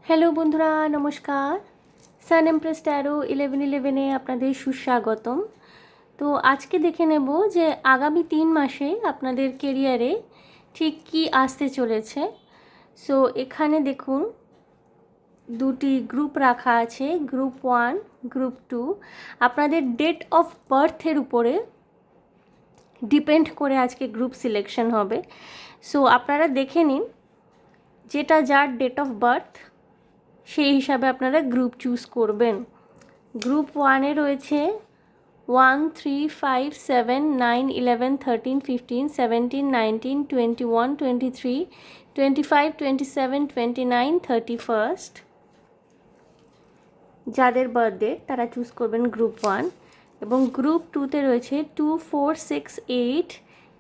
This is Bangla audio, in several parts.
হ্যালো বন্ধুরা, নমস্কার। সান এমপ্রেস ট্যারো 1111-এ আপনাদের সুস্বাগতম। তো আজকে দেখে নেব যে আগামী 3 মাসে আপনাদের কেরিয়ারে ঠিক কী আসতে চলেছে। সো এখানে দেখুন দুটি গ্রুপ রাখা আছে, গ্রুপ 1, গ্রুপ 2। আপনাদের ডেট অফ বার্থের উপরে ডিপেন্ড করে আজকে গ্রুপ সিলেকশন হবে। সো আপনারা দেখে নিন যেটা যার ডেট অফ বার্থ সেই হিসাবে আপনারা গ্রুপ চুজ করবেন। গ্রুপ 1-এ রয়েছে 1, 3, 5, 7, 9, 11, 13, 15, 17, 19, 21, 23, 25, 27, 29, 31st। যাদের বার্থডে তারা চুজ করবেন গ্রুপ 1। এবং গ্রুপ 2-তে রয়েছে 2, 4, 6, 8,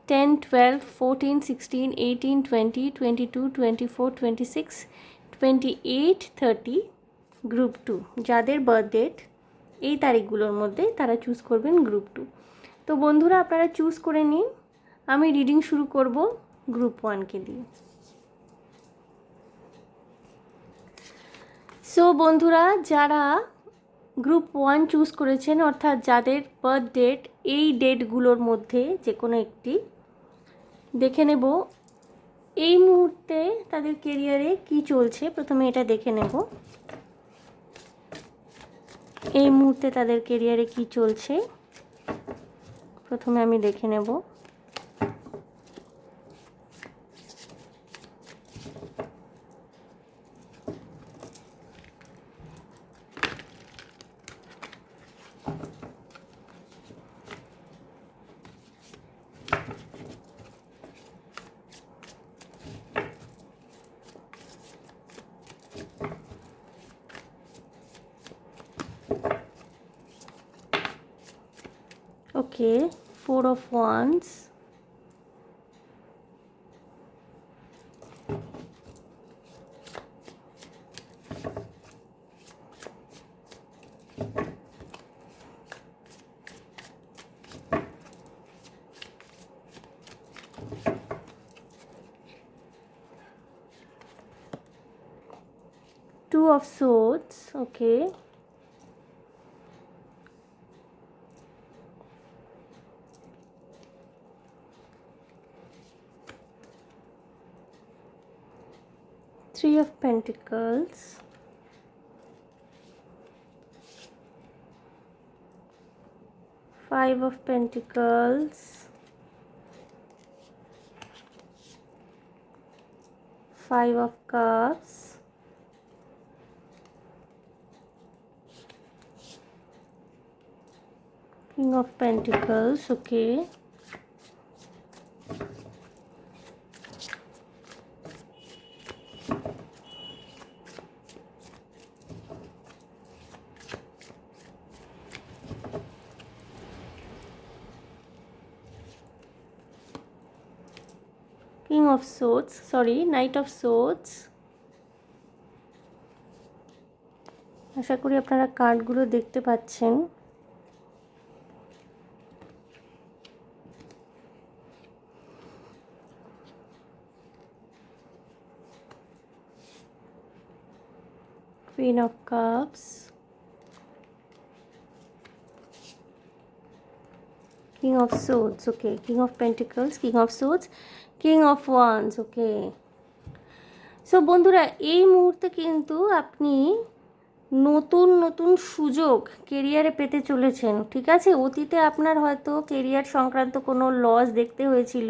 10, 12, 14, 16, 18, 20, 22, 24, 26, 28, 30। গ্রুপ 2 যাদের বার্থডে এই তারিখগুলোর মধ্যে তারা চুজ করবেন গ্রুপ 2। তো বন্ধুরা আপনারা চুজ করে নিন। আমি রিডিং শুরু করব গ্রুপ 1-কে দিয়ে। সো বন্ধুরা, যারা গ্রুপ 1 চুজ করেছেন, অর্থাৎ যাদের বার্থ ডেট এই ডেটগুলোর মধ্যে যে কোনো একটি, দেখে নেব এই মুহূর্তে তাদের কেরিয়ারে কি চলছে। প্রথমে এটা দেখে নেব এই মুহূর্তে তাদের কেরিয়ারে কি চলছে। প্রথমে আমি দেখে নেব। ওকে, 4 of Wands, Two of Swords, okay, Three of Pentacles, Five of Pentacles, Five of Cups, King of Pentacles, okay, King of Swords, sorry, Knight of Swords। আশা করি আপনারা কার্ডগুলো দেখতে পাচ্ছেন। Queen of Cups, King of Swords, okay, King of Pentacles, King of Swords, King of Wands, okay। So বন্ধুরা, এই মুহূর্তে কিন্তু আপনি নতুন নতুন সুযোগ কেরিয়ারে পেতে চলেছেন, ঠিক আছে। অতীতে আপনার হয়তো কেরিয়ার সংক্রান্ত কোনো লস দেখতে হয়েছিল।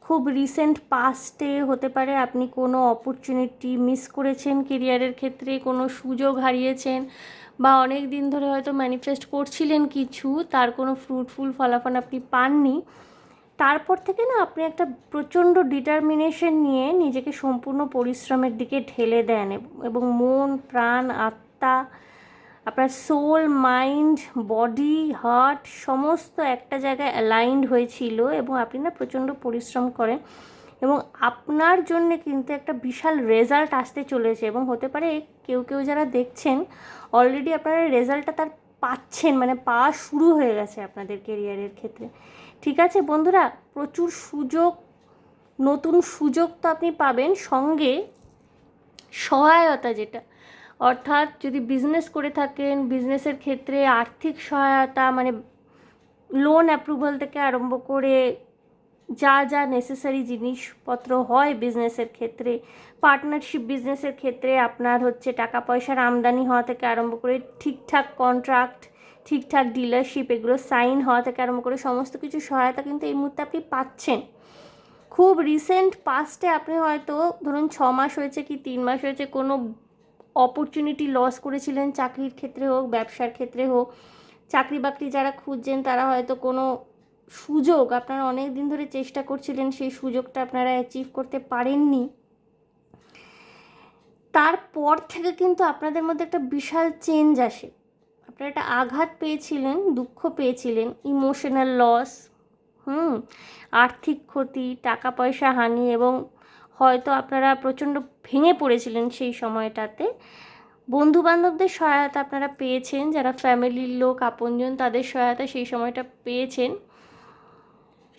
খুব রিসেন্ট পাস্টে হতে পারে আপনি কোনো অপরচুনিটি মিস করেছেন, কেরিয়ারের ক্ষেত্রে কোনো সুযোগ হারিয়েছেন, বা অনেক দিন ধরে হয়তো ম্যানিফেস্ট করছিলেন কিছু, তার কোনো ফ্রুটফুল ফলাফল আপনি পাননি। তারপর থেকে না আপনি একটা প্রচণ্ড ডিটারমিনেশন নিয়ে নিজেকে সম্পূর্ণ পরিশ্রমের দিকে ঢেলে দেন, এবং মন, প্রাণ, আত্মা, আপনার সোল, মাইন্ড, বডি, হার্ট সমস্ত একটা জায়গায় অ্যালাইন্ড হয়েছিল, এবং আপনি না প্রচণ্ড পরিশ্রম করেন, এবং আপনার জন্য কিন্তু একটা বিশাল রেজাল্ট আসতে চলেছে। এবং হতে পারে কেউ কেউ যারা দেখছেন অলরেডি আপনারা রেজাল্টটা তার পাচ্ছেন, মানে পাওয়া শুরু হয়ে গেছে আপনাদের কেরিয়ারের ক্ষেত্রে, ঠিক আছে বন্ধুরা। প্রচুর সুযোগ, নতুন সুযোগ তো আপনি পাবেন, সঙ্গে সহায়তা যেটা, অর্থাৎ যদি বিজনেস করে থাকেন, বিজনেসের ক্ষেত্রে আর্থিক সহায়তা, মানে লোন অ্যাপ্রুভাল থেকে আরম্ভ করে যা যা নেসেসারি জিনিসপত্র হয় বিজনেসের ক্ষেত্রে, পার্টনারশিপ বিজনেসের ক্ষেত্রে আপনার হচ্ছে টাকা পয়সার আমদানি হওয়া থেকে আরম্ভ করে ঠিকঠাক কন্ট্রাক্ট, ঠিকঠাক ডিলারশিপ এগুলো সাইন হওয়া থেকে আরম্ভ করে সমস্ত কিছু সহায়তা কিন্তু এই মুহূর্তে আপনি পাচ্ছেন। খুব রিসেন্ট পাস্টে আপনি হয়তো ধরুন 6 মাস হয়েছে কি 3 মাস হয়েছে কোনো অপরচুনিটি লস করেছিলেন, চাকরির ক্ষেত্রে হোক, ব্যবসার ক্ষেত্রে হোক। চাকরি বাকরি যারা খুঁজছেন তারা হয়তো কোনো সুযোগ আপনারা অনেক দিন ধরে চেষ্টা করছিলেন, সেই সুযোগটা আপনারা অ্যাচিভ করতে পারেননি। তারপর থেকে কিন্তু আপনাদের মধ্যে একটা বিশাল চেঞ্জ আসে। আপনারা একটা আঘাত পেয়েছিলেন, দুঃখ পেয়েছিলেন, ইমোশনাল লস, আর্থিক ক্ষতি, টাকা পয়সা হানি, এবং হয়তো আপনারা প্রচণ্ড ভেঙে পড়েছিলেন সেই সময়টাতে। বন্ধুবান্ধবদের সহায়তা আপনারা পেয়েছেন, যারা ফ্যামিলির লোক আপনজন তাদের সহায়তা সেই সময়টা পেয়েছেন।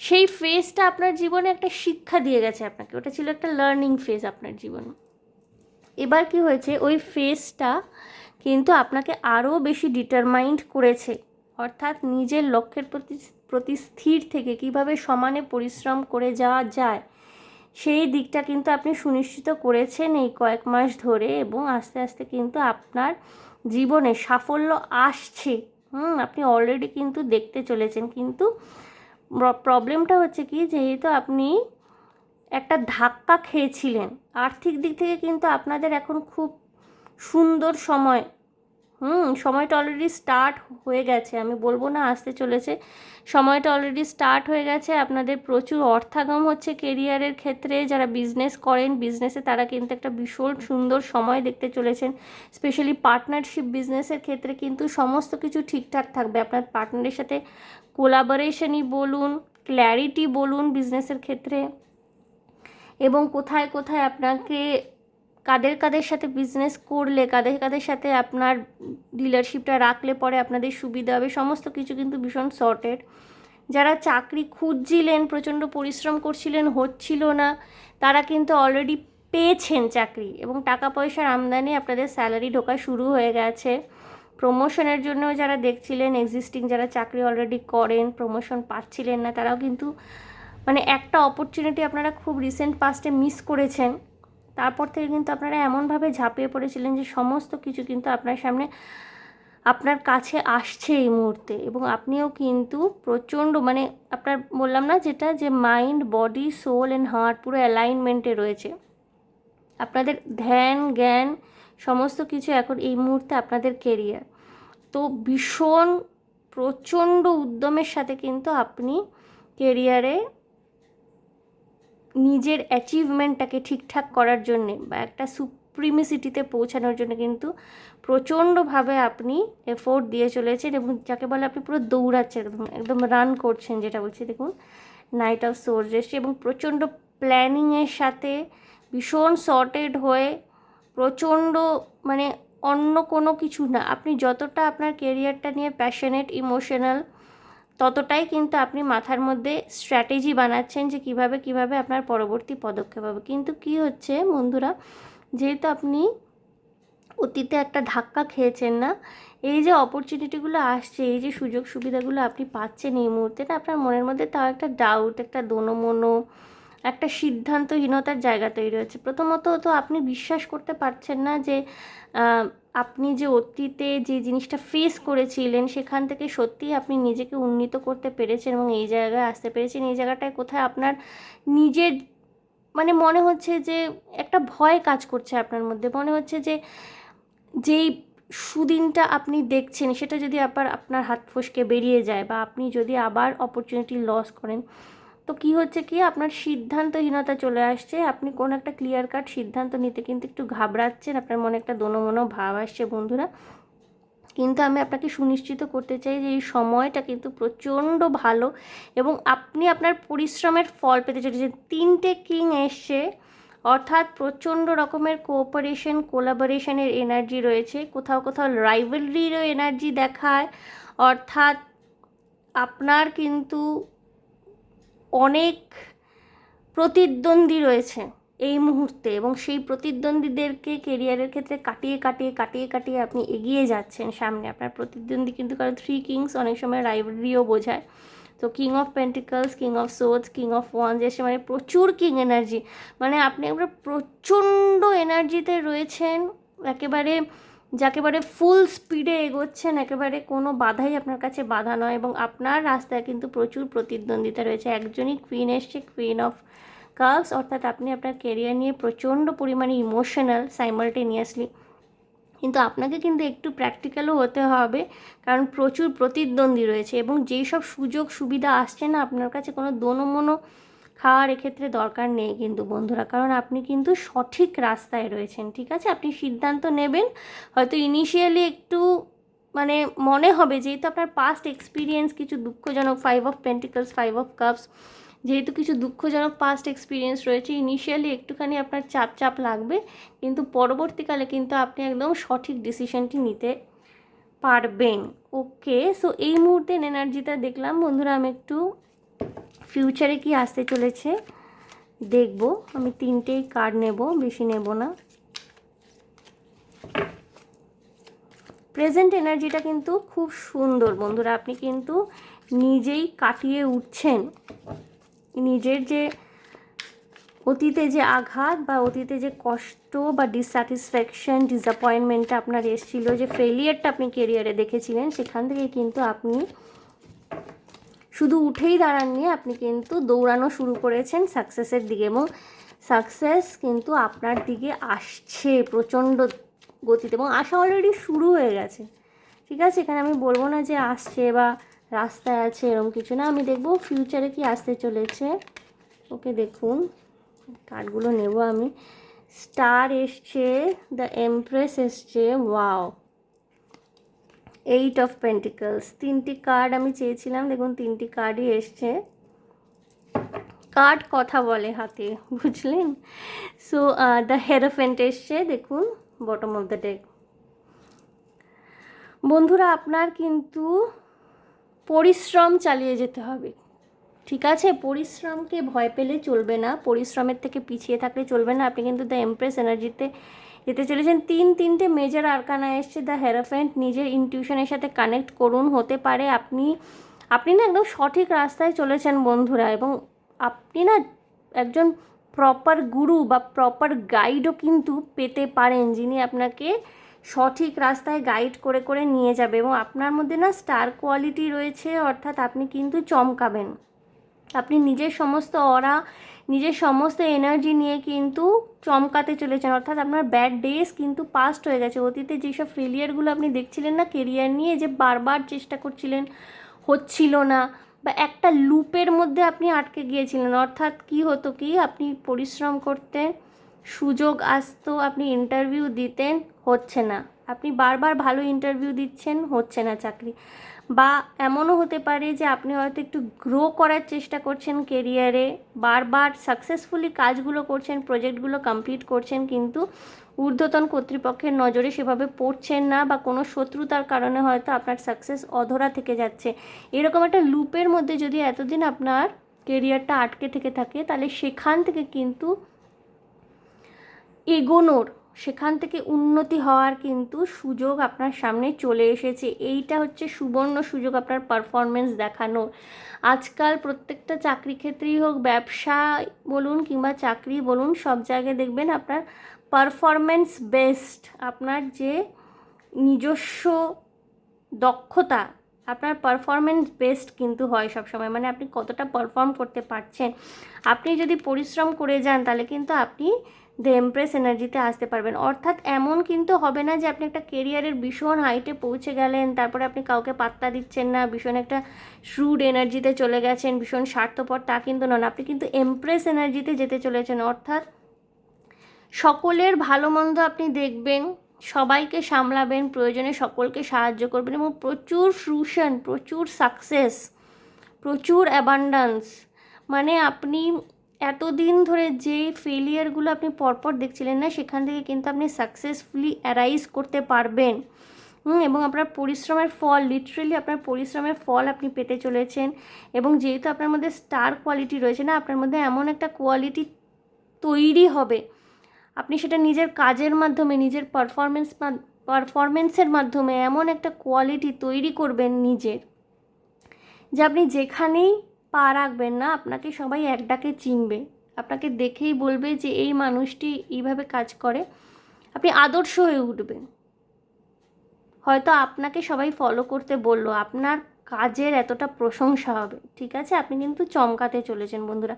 সেই ফেজটা আপনার জীবনে একটা শিক্ষা দিয়ে গেছে আপনাকে, ওটা ছিল একটা লার্নিং ফেজ আপনার জীবনে। এবার কি হয়েছে, ওই ফেজটা কিন্তু আপনাকে আরও বেশি ডিটারমাইন্ড করেছে, অর্থাৎ নিজের লক্ষ্যের প্রতি স্থির থেকে কিভাবে সমানে পরিশ্রম করে যাওয়া যায় সেই দিকটা কিন্তু আপনি সুনিশ্চিত করেছেন এই কয়েক মাস ধরে, এবং আস্তে আস্তে কিন্তু আপনার জীবনে সাফল্য আসছে। আপনি অলরেডি কিন্তু দেখতে চলেছেন। কিন্তু প্রবলেমটা হচ্ছে কি, যেহেতু আপনি একটা ধাক্কা খেয়েছিলেন আর্থিক দিক থেকে, কিন্তু আপনাদের এখন খুব সুন্দর সময়, সময়টা অলরেডি স্টার্ট হয়ে গেছে, আমি বলবো না আসতে চলেছে, সময়টা অলরেডি স্টার্ট হয়ে গেছে। আপনাদের প্রচুর অর্থাগম হচ্ছে কেরিয়ারের ক্ষেত্রে, যারা বিজনেস করেন বিজনেসে তারা কিন্তু একটা ভীষণ সুন্দর সময় দেখতে চলেছেন। স্পেশালি পার্টনারশিপ বিজনেসের ক্ষেত্রে কিন্তু সমস্ত কিছু ঠিকঠাক থাকবে। আপনার পার্টনারের সাথে কোলাবোরেশনই বলুন, ক্ল্যারিটি বলুন বিজনেসের ক্ষেত্রে, এবং কোথায় কোথায় আপনাকে কাদের কাদের সাথে বিজনেস করলে, কাদের কাদের সাথে আপনার ডিলারশিপটা রাখলে পরে আপনাদের সুবিধা হবে, সমস্ত কিছু কিন্তু ভীষণ সর্টেড। যারা চাকরি খুঁজছিলেন, প্রচণ্ড পরিশ্রম করছিলেন, হচ্ছিল না, তারা কিন্তু অলরেডি পেয়েছেন চাকরি, এবং টাকা পয়সার আমদানি, আপনাদের স্যালারি ঢোকা শুরু হয়ে গেছে। প্রমোশনের জন্য যারা দেখছিলেন, এক্সিস্টিং যারা চাকরি অলরেডি করেন, প্রমোশন পাচ্ছিলেন না, তারাও কিন্তু মানে একটা অপরচুনিটি আপনারা খুব রিসেন্ট পাস্টে মিস করেছেন। তারপর থেকে কিন্তু আপনারা এমনভাবে ঝাঁপিয়ে পড়েছিলেন যে সমস্ত কিছু কিন্তু আপনার সামনে, আপনার কাছে আসছে এই মুহূর্তে, এবং আপনিও কিন্তু প্রচণ্ড মানে আপনার বললাম না যেটা, যে mind, body, soul and heart পুরো অ্যালাইনমেন্টে রয়েছে। আপনাদের ধ্যান, জ্ঞান সমস্ত কিছু এখন এই মুহূর্তে আপনাদের কেরিয়ার। তো ভীষণ প্রচণ্ড উদ্যমের সাথে কিন্তু আপনি কেরিয়ারে নিজের অ্যাচিভমেন্টটাকে ঠিকঠাক করার জন্যে বা একটা সুপ্রিমিসিটিতে পৌঁছানোর জন্য কিন্তু প্রচণ্ডভাবে আপনি এফোর্ট দিয়ে চলেছেন, এবং যাকে বলে আপনি পুরো দৌড়াচ্ছেন, একদম রান করছেন, যেটা বলছি দেখুন নাইট অফ সোর্স এসছে, এবং প্রচণ্ড প্ল্যানিংয়ের সাথে ভীষণ সর্টেড হয়ে, প্রচণ্ড মানে অন্য কোনো কিছু না, আপনি যতটা আপনার কেরিয়ারটা নিয়ে প্যাশনেট, ইমোশনাল, ততটাই কিন্তু আপনি মাথার মধ্যে স্ট্র্যাটেজি বানাচ্ছেন যে কিভাবে আপনার পরবর্তী পদক্ষেপ হবে। কিন্তু কি হচ্ছে বন্ধুরা, যেহেতু আপনি অতীতে একটা ধাক্কা খেয়েছেন না, এই যে অপরচুনিটিগুলো আসছে, এই যে সুযোগ সুবিধাগুলো আপনি পাচ্ছেন এই মুহূর্তে, না আপনার মনের মধ্যে তাও একটা ডাউট, একটা দোনোমনো, একটা সিদ্ধান্তহীনতার জায়গা তৈরি হচ্ছে। প্রথমত তো আপনি বিশ্বাস করতে পারছেন না যে আপনি যে অতীতে যে জিনিসটা ফেস করেছিলেন সেখান থেকে সত্যিই আপনি নিজেকে উন্নীত করতে পেরেছেন এবং এই জায়গায় আসতে পেরেছেন। এই জায়গাটায় কোথায় আপনার নিজের মানে মনে হচ্ছে যে একটা ভয় কাজ করছে আপনার মধ্যে, মনে হচ্ছে যে যেই সুদিনটা আপনি দেখছেন সেটা যদি আবার আপনার হাত ফসকে বেরিয়ে যায়, বা আপনি যদি আবার অপরচুনিটি লস করেন, তো কি হচ্ছে কি আপনার সিদ্ধান্তহীনতা চলে আসছে, আপনি কোনো একটা ক্লিয়ার কাট সিদ্ধান্ত নিতে কিন্তু একটু ঘাবড়াচ্ছেন, আপনার মনে একটা দোনোমনো ভাব আসছে বন্ধুরা। কিন্তু আমি আপনাকে সুনিশ্চিত করতে চাই যে এই সময়টা কিন্তু প্রচণ্ড ভালো, এবং আপনি আপনার পরিশ্রমের ফল পেতে চলেছেন। 3টে কিং এসছে, অর্থাৎ প্রচণ্ড রকমের কোঅপারেশন, কোলাবোরেশনের এনার্জি রয়েছে, কোথাও কোথাও রাইভালরিরও এনার্জি দেখায়, অর্থাৎ আপনার কিন্তু অনেক প্রতিদ্বন্দ্বী রয়েছে, এই মুহূর্তে, এবং সেই প্রতিদ্বন্দ্বীদেরকে কেরিয়ারের ক্ষেত্রে কাটিয়ে আপনি এগিয়ে যাচ্ছেন সামনে। আপনার প্রতিদ্বন্দ্বী কিন্তু, কারণ 3 কিংস অনেক সময় রাইভালরিও বোঝায়। তো king of pentacles, king of swords, king of wands এসে মানে প্রচুর কিং এনার্জি, মানে আপনি একবার প্রচণ্ড এনার্জিতে রয়েছেন, একেবারে যাকেবারে ফুল স্পিডে এগোচ্ছেন, একেবারে কোনো বাধাই আপনার কাছে বাধা নয়, এবং আপনার রাস্তায় কিন্তু প্রচুর প্রতিদ্বন্দ্বিতা রয়েছে। একজনই কুইন এসছে, কুইন অফ কাপস, অর্থাৎ আপনি আপনার কেরিয়ার নিয়ে প্রচণ্ড পরিমাণে ইমোশনাল সাইমালটেনিয়াসলি, কিন্তু আপনাকে কিন্তু একটু প্র্যাকটিক্যালও হতে হবে, কারণ প্রচুর প্রতিদ্বন্দ্বী রয়েছে, এবং যেই সব সুযোগ সুবিধা আসছে না আপনার কাছে, কোনো দোনোমনো খাওয়ার এক্ষেত্রে দরকার নেই কিন্তু বন্ধুরা, কারণ আপনি কিন্তু সঠিক রাস্তায় রয়েছেন। ঠিক আছে, আপনি সিদ্ধান্ত নেবেন, হয়তো ইনিশিয়ালি একটু মানে মনে হবে, যেহেতু আপনার পাস্ট এক্সপিরিয়েন্স কিছু দুঃখজনক, 5 অফ পেন্টিকলস, 5 অফ কাপস, যেহেতু কিছু দুঃখজনক পাস্ট এক্সপিরিয়েন্স রয়েছে, ইনিশিয়ালি একটুখানি আপনার চাপ লাগবে, কিন্তু পরবর্তীকালে কিন্তু আপনি একদম সঠিক ডিসিশনটি নিতে পারবেন। ওকে, সো এই মুহূর্তে এনার্জিটা দেখলাম বন্ধুরা। আমি একটু ফিউচারে কি আসতে চলেছে দেখব। আমি 3টেই কার্ড নেব, বেশি নেব না। প্রেজেন্ট এনার্জিটা কিন্তু খুব সুন্দর বন্ধুরা, আপনি কিন্তু নিজেই কাটিয়ে উঠছেন নিজের যে অতীতে যে আঘাত বা অতীতে যে কষ্ট বা ডিসস্যাটিসফ্যাকশন, ডিসঅ্যাপয়েন্টমেন্টটা আপনার এসেছিল, যে ফেলিয়ারটা আপনি কেরিয়ারে দেখেছিলেন, সেখান থেকে কিন্তু আপনি শুধু উঠেই দাঁড়াননি, আপনি কিন্তু দৌড়ানো শুরু করেছেন সাকসেসের দিকে, এবং সাকসেস কিন্তু আপনার দিকে আসছে প্রচণ্ড গতিতে, এবং আসা অলরেডি শুরু হয়ে গেছে। ঠিক আছে, এখানে আমি বলবো না যে আসছে বা রাস্তায় আছে, এরকম কিছু না। আমি দেখবো ফিউচারে কি আসতে চলেছে। ওকে, দেখুন কার্ডগুলো নেব আমি। স্টার এসছে, দ্য এমপ্রেস এসছে, ওয়াও, 8 অফ পেন্টিকলস। 3টি কার্ড আমি চেয়েছিলাম, দেখুন 3টি কার্ডই এসছে। কার্ড কথা বলে হাতে, বুঝলেন। সো দ্য হেরোফেন্ট এসছে, দেখুন বটম অফ দ্য ডেক। বন্ধুরা, আপনার কিন্তু পরিশ্রম চালিয়ে যেতে হবে। ঠিক আছে, পরিশ্রমকে ভয় পেলে চলবে না, পরিশ্রমের থেকে পিছিয়ে থাকলে চলবে না। আপনি কিন্তু দ্য এমপ্রেস এনার্জিতে যেতে চলেছেন। 3টে মেজর আরকানা এসছে। দ্য হেরোফেন্ট, নিজের ইনটিউশনের সাথে কানেক্ট করুন, হতে পারে আপনি না একদম সঠিক রাস্তায় চলেছেন বন্ধুরা, এবং আপনি না একজন প্রপার গুরু বা প্রপার গাইডও কিন্তু পেতে পারেন, যিনি আপনাকে সঠিক রাস্তায় গাইড করে করে নিয়ে যাবে, এবং আপনার মধ্যে না স্টার কোয়ালিটি রয়েছে, অর্থাৎ আপনি কিন্তু চমকাবেন। আপনি নিজের সমস্ত অরা, নিজের সমস্ত এনার্জি নিয়ে কিন্তু চমকাতে চলেছেন, অর্থাৎ আপনার ব্যাড ডেজ কিন্তু পাস্ট হয়ে গেছে। অতীতে যেসব ফেলিয়ারগুলো আপনি দেখছিলেন না কেরিয়ার নিয়ে, যে বারবার চেষ্টা করছিলেন, হচ্ছিল না, বা একটা লুপের মধ্যে আপনি আটকে গিয়েছিলেন, অর্থাৎ কি হতো কি, আপনি পরিশ্রম করতেন, সুযোগ আসতো, আপনি ইন্টারভিউ দিতেন, হচ্ছে না, আপনি বারবার ভালো ইন্টারভিউ দিচ্ছেন, হচ্ছে না চাকরি, বা এমনও হতে পারে যে আপনি হয়তো একটু গ্রো করার চেষ্টা করছেন কেরিয়ারে, বারবার সাকসেসফুলি কাজগুলো করছেন, প্রজেক্টগুলো কমপ্লিট করছেন, কিন্তু ঊর্ধ্বতন কর্তৃপক্ষের নজরে সেভাবে পড়ছেন না, বা কোনো শত্রুতার কারণে হয়তো আপনার সাকসেস অধরা থেকে যাচ্ছে। এরকম একটা লুপের মধ্যে যদি এতদিন আপনার কেরিয়ারটা আটকে থেকে থাকে, তাহলে সেখান থেকে কিন্তু এগোনোর, সেখান থেকে উন্নতি হওয়ার কিন্তু সুযোগ আপনার সামনে চলে এসেছে। এইটা হচ্ছে সুবর্ণ সুযোগ আপনার পারফরমেন্স দেখানোর। আজকাল প্রত্যেকটা চাকরি ক্ষেত্রেই হোক, ব্যবসা বলুন কিংবা চাকরি বলুন, সব জায়গায় দেখবেন আপনার পারফরমেন্স বেসড, আপনার যে নিজস্ব দক্ষতা, আপনার পারফরমেন্স বেসড কিন্তু হয় সবসময়, মানে আপনি কতটা পারফর্ম করতে পারছেন। আপনি যদি পরিশ্রম করে যান, তাহলে কিন্তু আপনি দ্য এমপ্রেস এনার্জিতে আসতে পারবেন। অর্থাৎ এমন কিন্তু হবে না যে আপনি একটা কেরিয়ারের ভীষণ হাইটে পৌঁছে গেলেন, তারপরে আপনি কাউকে পাত্তা দিচ্ছেন না, ভীষণ একটা শ্রুড এনার্জিতে চলে গেছেন, ভীষণ স্বার্থপর, তা কিন্তু নন। আপনি কিন্তু এমপ্রেস এনার্জিতে যেতে চলেছেন, অর্থাৎ সকলের ভালো মন্দ আপনি দেখবেন, সবাইকে সামলাবেন, প্রয়োজনে সকলকে সাহায্য করবেন, এবং প্রচুর ফ্রুশন, প্রচুর সাকসেস, প্রচুর অ্যাবান্ডান্স। মানে আপনি এতদিন ধরে যে ফেলিয়ারগুলো আপনি পরপর দেখছিলেন না, সেখান থেকে কিন্তু আপনি সাকসেসফুলি অ্যারাইজ করতে পারবেন, এবং আপনার পরিশ্রমের ফল, লিটারেলি আপনার পরিশ্রমের ফল আপনি পেতে চলেছেন। এবং যেহেতু আপনার মধ্যে স্টার কোয়ালিটি রয়েছে না, আপনার মধ্যে এমন একটা কোয়ালিটি তৈরি হবে, আপনি সেটা নিজের কাজের মাধ্যমে, নিজের পারফরমেন্সের মাধ্যমে এমন একটা কোয়ালিটি তৈরি করবেন নিজের, যে আপনি যেখানেই পা রাখবেন না আপনাকে সবাই এক ডাকে চিনবে, আপনাকে দেখেই বলবে যে এই মানুষটি এইভাবে কাজ করে, আপনি আদর্শ হয়ে উঠবেন। হয়তো আপনাকে সবাই ফলো করতে বললো, আপনার কাজের এতটা প্রশংসা হবে, ঠিক আছে? আপনি কিন্তু চমকাতে চলেছেন বন্ধুরা।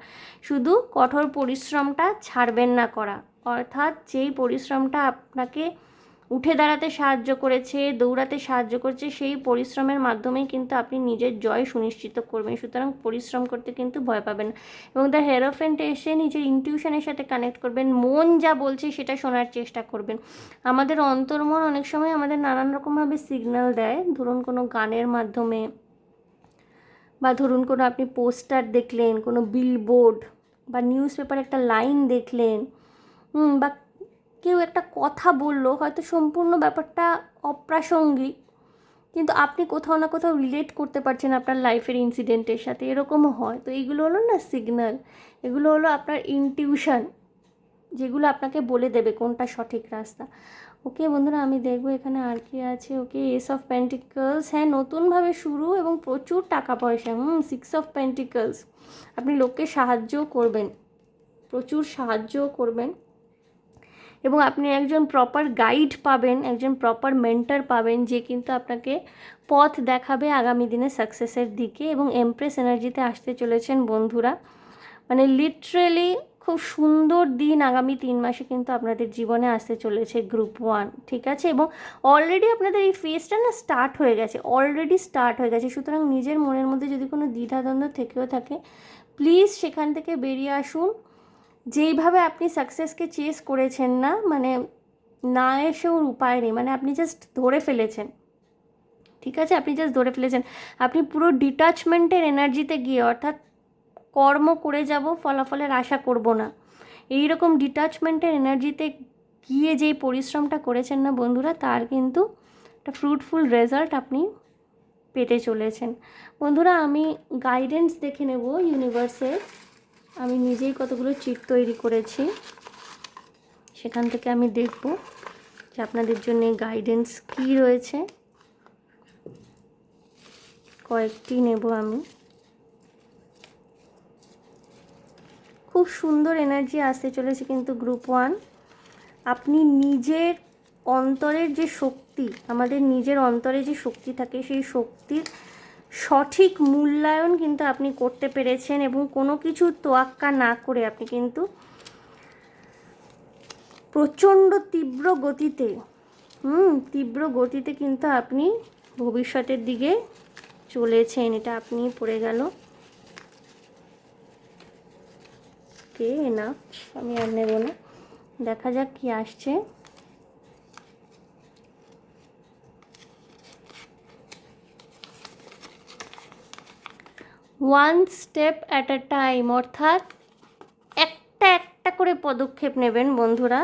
শুধু কঠোর পরিশ্রমটা ছাড়বেন না করা, অর্থাৎ যেই পরিশ্রমটা আপনাকে উঠে দাঁড়াতে সাহায্য করেছে, দৌড়াতে সাহায্য করেছে, সেই পরিশ্রমের মাধ্যমেই কিন্তু আপনি নিজের জয় সুনিশ্চিত করবেন। সুতরাং পরিশ্রম করতে কিন্তু ভয় পাবেন না। এবং দ্য হেরোফেন্টে এসে নিজের ইনটিউশনের সাথে কানেক্ট করবেন, মন যা বলছে সেটা শোনার চেষ্টা করবেন। আমাদের অন্তর্মন অনেক সময় আমাদের নানান রকমভাবে সিগন্যাল দেয়, ধরুন কোনো গানের মাধ্যমে, বা ধরুন কোনো আপনি পোস্টার দেখলেন, কোনো বিলবোর্ড বা নিউজ পেপারে একটা লাইন দেখলেন, বা কেউ একটা কথা বললো, হয়তো সম্পূর্ণ ব্যাপারটা অপ্রাসঙ্গিক, কিন্তু আপনি কোথাও না কোথাও রিলেট করতে পারছেন আপনার লাইফের ইনসিডেন্টের সাথে, এরকমও হয়। তো এইগুলো হলো না সিগন্যাল, এগুলো হলো আপনার ইনটিউশন, যেগুলো আপনাকে বলে দেবে কোনটা সঠিক রাস্তা। ওকে বন্ধুরা, আমি দেখবো এখানে আর কি আছে। ওকে, এস অফ পেন্টিকলস, হ্যাঁ নতুনভাবে শুরু এবং প্রচুর টাকা পয়সা। সিক্স অফ পেন্টিকলস, আপনি লোককে সাহায্যও করবেন, প্রচুর সাহায্যও করবেন, এবং আপনি একজন প্রপার গাইড পাবেন, একজন প্রপার মেন্টর পাবেন, যে কিন্তু আপনাকে পথ দেখাবে আগামী দিনে সাকসেসের দিকে। এবং এমপ্রেস এনার্জিতে আসতে চলেছেন বন্ধুরা, মানে লিটারেলি খুব সুন্দর দিন আগামী 3 মাসে কিন্তু আপনাদের জীবনে আসতে চলেছে গ্রুপ 1, ঠিক আছে? এবং অলরেডি আপনাদের এই ফেজটা না স্টার্ট হয়ে গেছে, অলরেডি স্টার্ট হয়ে গেছে। সুতরাং নিজের মনের মধ্যে যদি কোনো দ্বিধাদ্বন্দ্ব থেকেও থাকে, প্লিজ সেখান থেকে বেরিয়ে আসুন। যেইভাবে আপনি সাকসেসকে চেস করেছেন না, মানে না এসেও উপায় নেই, মানে আপনি জাস্ট ধরে ফেলেছেন, ঠিক আছে? আপনি জাস্ট ধরে ফেলেছেন। আপনি পুরো ডিটাচমেন্টের এনার্জিতে গিয়ে, অর্থাৎ কর্ম করে যাব, ফলাফলের আশা করব না, এই রকম ডিটাচমেন্টের এনার্জিতে গিয়ে যেই পরিশ্রমটা করেছেন না বন্ধুরা, তার কিন্তু একটা ফ্রুটফুল রেজাল্ট আপনি পেতে চলেছেন। বন্ধুরা, আমি গাইডেন্স দেখে নেব ইউনিভার্সের। আমি নিজেই কতগুলো চিট তৈরি করেছি, সেখান থেকে আমি দেখব যে আপনাদের জন্য গাইডেন্স কী রয়েছে। কয়েকটি নেব আমি। খুব সুন্দর এনার্জি আসতে চলেছে কিন্তু গ্রুপ 1। আপনি নিজের অন্তরের যে শক্তি, আমাদের নিজের অন্তরে যে শক্তি থাকে, সেই শক্তির সঠিক মূল্যায়ন কিন্তু আপনি করতে পেরেছেন, এবং কোনো কিছু তোয়াক্কা না করে আপনি কিন্তু প্রচণ্ড তীব্র গতিতে কিন্তু আপনি ভবিষ্যতের দিকে চলেছেন। এটা আপনি পড়ে গেল। কে না, আমি আর নেব না, দেখা যাক কি আসছে। One step at a time, অর্থাৎ একটা একটা করে পদক্ষেপ নেবেন বন্ধুরা।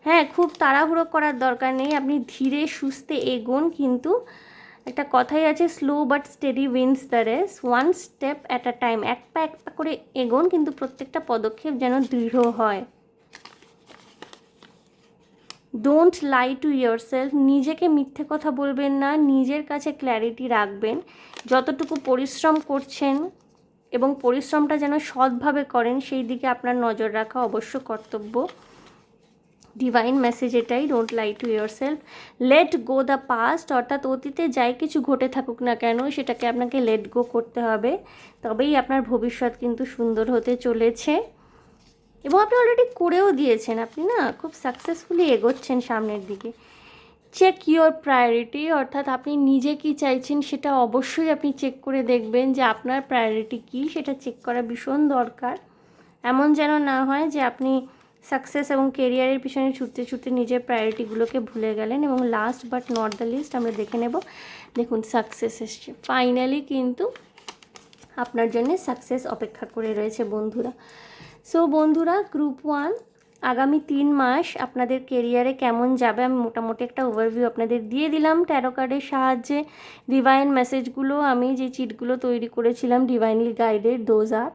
হ্যাঁ, খুব তাড়াহুড়ো করার দরকার নেই, আপনি ধীরে সুস্থে এগোন। কিন্তু একটা কথাই আছে, slow but steady wins the race. One step at a time, এক পা করে এগোন, কিন্তু প্রত্যেকটা পদক্ষেপ যেন দৃঢ় হয়। ডোন্ট লাই টু ইয়োরসেলফ, নিজেকে মিথ্যে কথা বলবেন না, নিজের কাছে ক্ল্যারিটি রাখবেন। যতটুকু পরিশ্রম করছেন এবং পরিশ্রমটা যেন সৎভাবে করেন, সেই দিকে আপনার নজর রাখা অবশ্য কর্তব্য। ডিভাইন মেসেজ এটাই, don't lie two yourself, let go the past, অর্থাৎ অতীতে যাই কিছু ঘটে থাকুক না কেন, সেটাকে আপনাকে লেট গো করতে হবে, তবেই আপনার ভবিষ্যৎ কিন্তু সুন্দর হতে চলেছে। এবং আপনি অলরেডি করেও দিয়েছেন, আপনি না খুব সাকসেসফুলি এগোচ্ছেন সামনের দিকে। চেক ইওর প্রায়োরিটি, অর্থাৎ আপনি নিজে কি চাইছেন সেটা অবশ্যই আপনি চেক করে দেখবেন যে আপনার প্রায়োরিটি কী, সেটা চেক করা ভীষণ দরকার। এমন যেন না হয় যে আপনি সাকসেস এবং কেরিয়ারের পিছনে ছুটতে ছুটতে নিজের প্রায়োরিটিগুলোকে ভুলে গেলেন। এবং last but not the least আমরা দেখে নেব। দেখুন, সাকসেস এসছে ফাইনালি, কিন্তু আপনার জন্য সাকসেস অপেক্ষা করে রয়েছে বন্ধুরা। সো বন্ধুরা, গ্রুপ 1 আগামী 3 মাস আপনাদের কেরিয়ারে কেমন যাবে আমি মোটামুটি একটা ওভারভিউ আপনাদের দিয়ে দিলাম ট্যারো কার্ডের সাহায্যে। ডিভাইন মেসেজগুলো আমি যে চিটগুলো তৈরি করেছিলাম, ডিভাইনলি গাইডেড, দোজ আর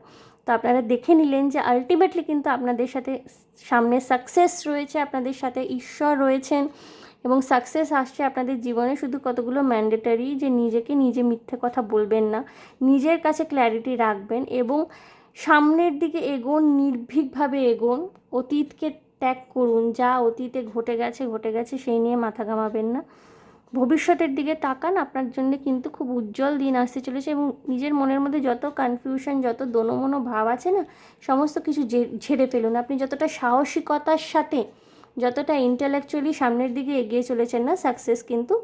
তো আপনারা দেখে নিলেন যে আলটিমেটলি কিন্তু আপনাদের সাথে সামনে সাকসেস রয়েছে, আপনাদের সাথে ঈশ্বর রয়েছেন এবং সাকসেস আসছে আপনাদের জীবনে। শুধু কতগুলো ম্যান্ডেটারি যে নিজেকে নিজে মিথ্যে কথা বলবেন না, নিজের কাছে ক্ল্যারিটি রাখবেন এবং সামনের দিকে এগোন, নির্ভীকভাবে এগোন, অতীতকে ত্যাগ করুন। যা অতীতে ঘটে গেছে সেই নিয়ে মাথা ঘামাবেন না, ভবিষ্যতের দিকে তাকান। আপনার জন্য কিন্তু খুব উজ্জ্বল দিন আসতে চলেছে এবং নিজের মনের মধ্যে যত কনফিউশন, যত দোনোমনো ভাব আছে না, সমস্ত কিছু ঝেড়ে ফেলুন। আপনি যতটা সাহসিকতার সাথে, যতটা ইন্টেলেকচুয়ালি সামনের দিকে এগিয়ে চলেছেন না, সাকসেস কিন্তু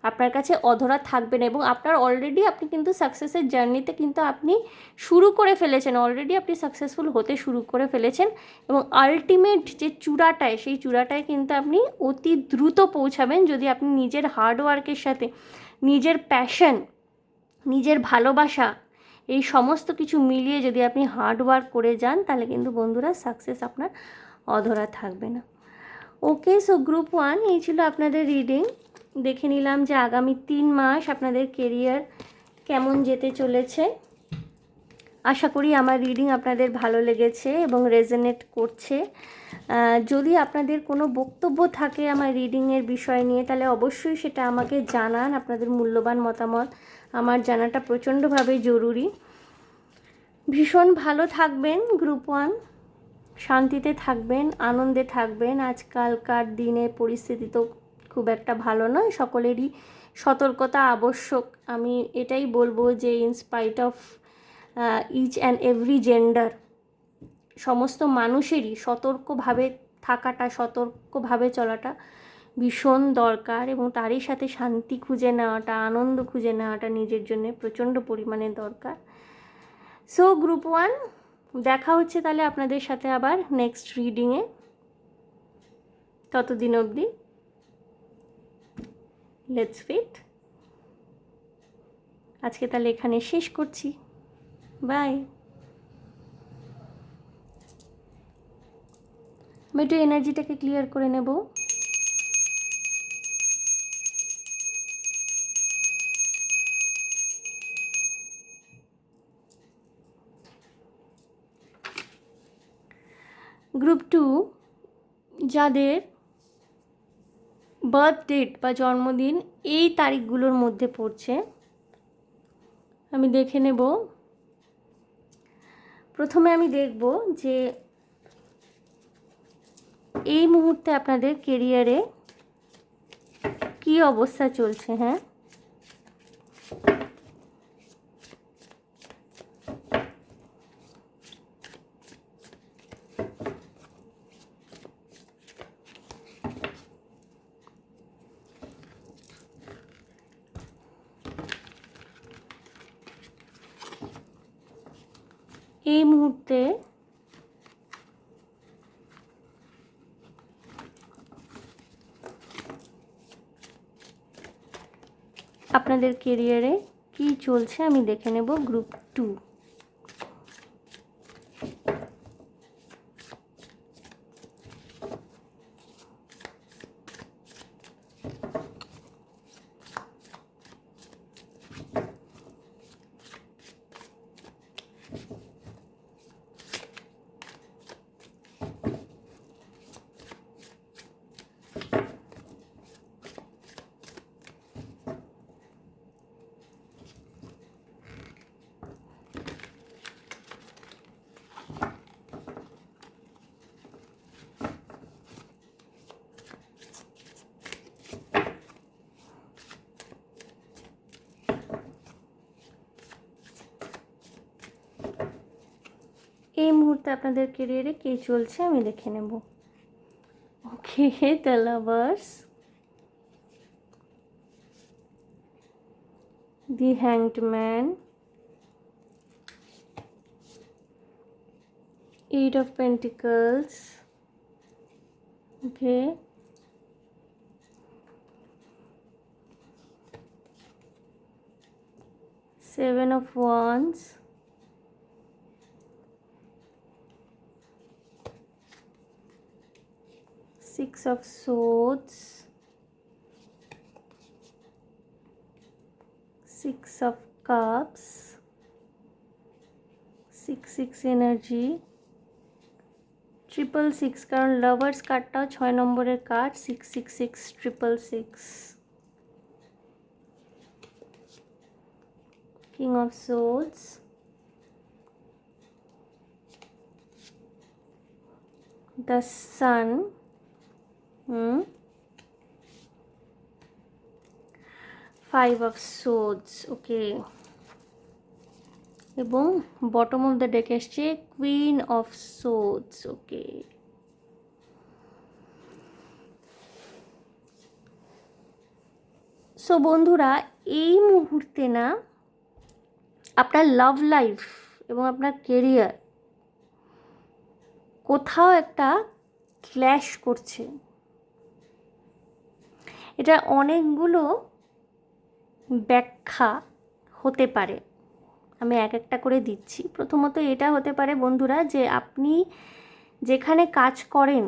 আপনার কাছে অধরা থাকবে না। এবং আপনার অলরেডি আপনি কিন্তু সাকসেসের জার্নিতে কিন্তু আপনি শুরু করে ফেলেছেন, অলরেডি আপনি সাকসেসফুল হতে শুরু করে ফেলেছেন এবং আলটিমেট যে চূড়াটায়, সেই চূড়াটায় কিন্তু আপনি অতি দ্রুত পৌঁছাবেন যদি আপনি নিজের হার্ডওয়ার্কের সাথে, নিজের প্যাশন, নিজের ভালোবাসা, এই সমস্ত কিছু মিলিয়ে যদি আপনি হার্ডওয়ার্ক করে যান, তাহলে কিন্তু বন্ধুরা সাকসেস আপনার অধরা থাকবে না। ওকে, সো গ্রুপ 1 এই ছিল আপনাদের রিডিং। দেখে নিলাম যে আগামী 3 মাস আপনাদের কেরিয়ার কেমন যেতে চলেছে। আশা করি আমার রিডিং আপনাদের ভালো লেগেছে এবং রেজোনেট করছে। যদি আপনাদের কোনো বক্তব্য থাকে আমার রিডিংয়ের বিষয় নিয়ে, তাহলে অবশ্যই সেটা আমাকে জানান। আপনাদের মূল্যবান মতামত আমার জানাটা প্রচণ্ডভাবে জরুরি। ভীষণ ভালো থাকবেন গ্রুপ 1, শান্তিতে থাকবেন, আনন্দে থাকবেন। আজকালকার দিনের পরিস্থিতি তো খুব একটা ভালো নয়, সকলেরই সতর্কতা আবশ্যক। আমি এটাই বলবো যে in spite of each and every gender, সমস্ত মানুষেরই সতর্কভাবে থাকাটা, সতর্কভাবে চলাটা ভীষণ দরকার এবং তারই সাথে শান্তি খুঁজে নেওয়াটা, আনন্দ খুঁজে নেওয়াটা নিজের জন্য প্রচণ্ড পরিমাণে দরকার। সো গ্রুপ 1, দেখা হচ্ছে তাহলে আপনাদের সাথে আবার নেক্সট রিডিংয়ে। ততদিন অবধি লেটস ফিট। আজকে তাহলে এখানে শেষ করছি। বাই। আমি একটু এনার্জিটাকে ক্লিয়ার করে নেব। গ্রুপ 2, যাদের বার্থ ডেট বা জন্মদিন এই তারিখগুলোর মধ্যে পড়ছে, আমি দেখে নেব। প্রথমে আমি দেখব যে এই মুহূর্তে আপনাদের কেরিয়ারে কি অবস্থা চলছে। হ্যাঁ, এই মুহূর্তে আপনাদের কেরিয়ারে কি চলছে আমি দেখে নেব। গ্রুপ 2, এই মুহূর্তে আপনাদের কেরিয়ারে কে চলছে আমি দেখে নেব। Okay, the Lovers, the Hanged Man, 8 of Pentacles, okay, Seven of Wands, Six of Swords, Six of Cups, 6 energy, 666, কারণ লাভার্স কার্ডটাও 6 নম্বরের card, 666 666, King of Swords, the Sun, 5 of Swords, okay, এবং বটম অফ দ্য ডেক এসছে Queen of Swords, okay. So বন্ধুরা, এই মুহূর্তে না আপনার লাভ লাইফ এবং আপনার কেরিয়ার কোথাও একটা ক্ল্যাশ করছে। এটা অনেকগুলো ব্যাখ্যা হতে পারে, আমি এক একটা করে দিচ্ছি। প্রথমত এটা হতে পারে বন্ধুরা যে আপনি যেখানে কাজ করেন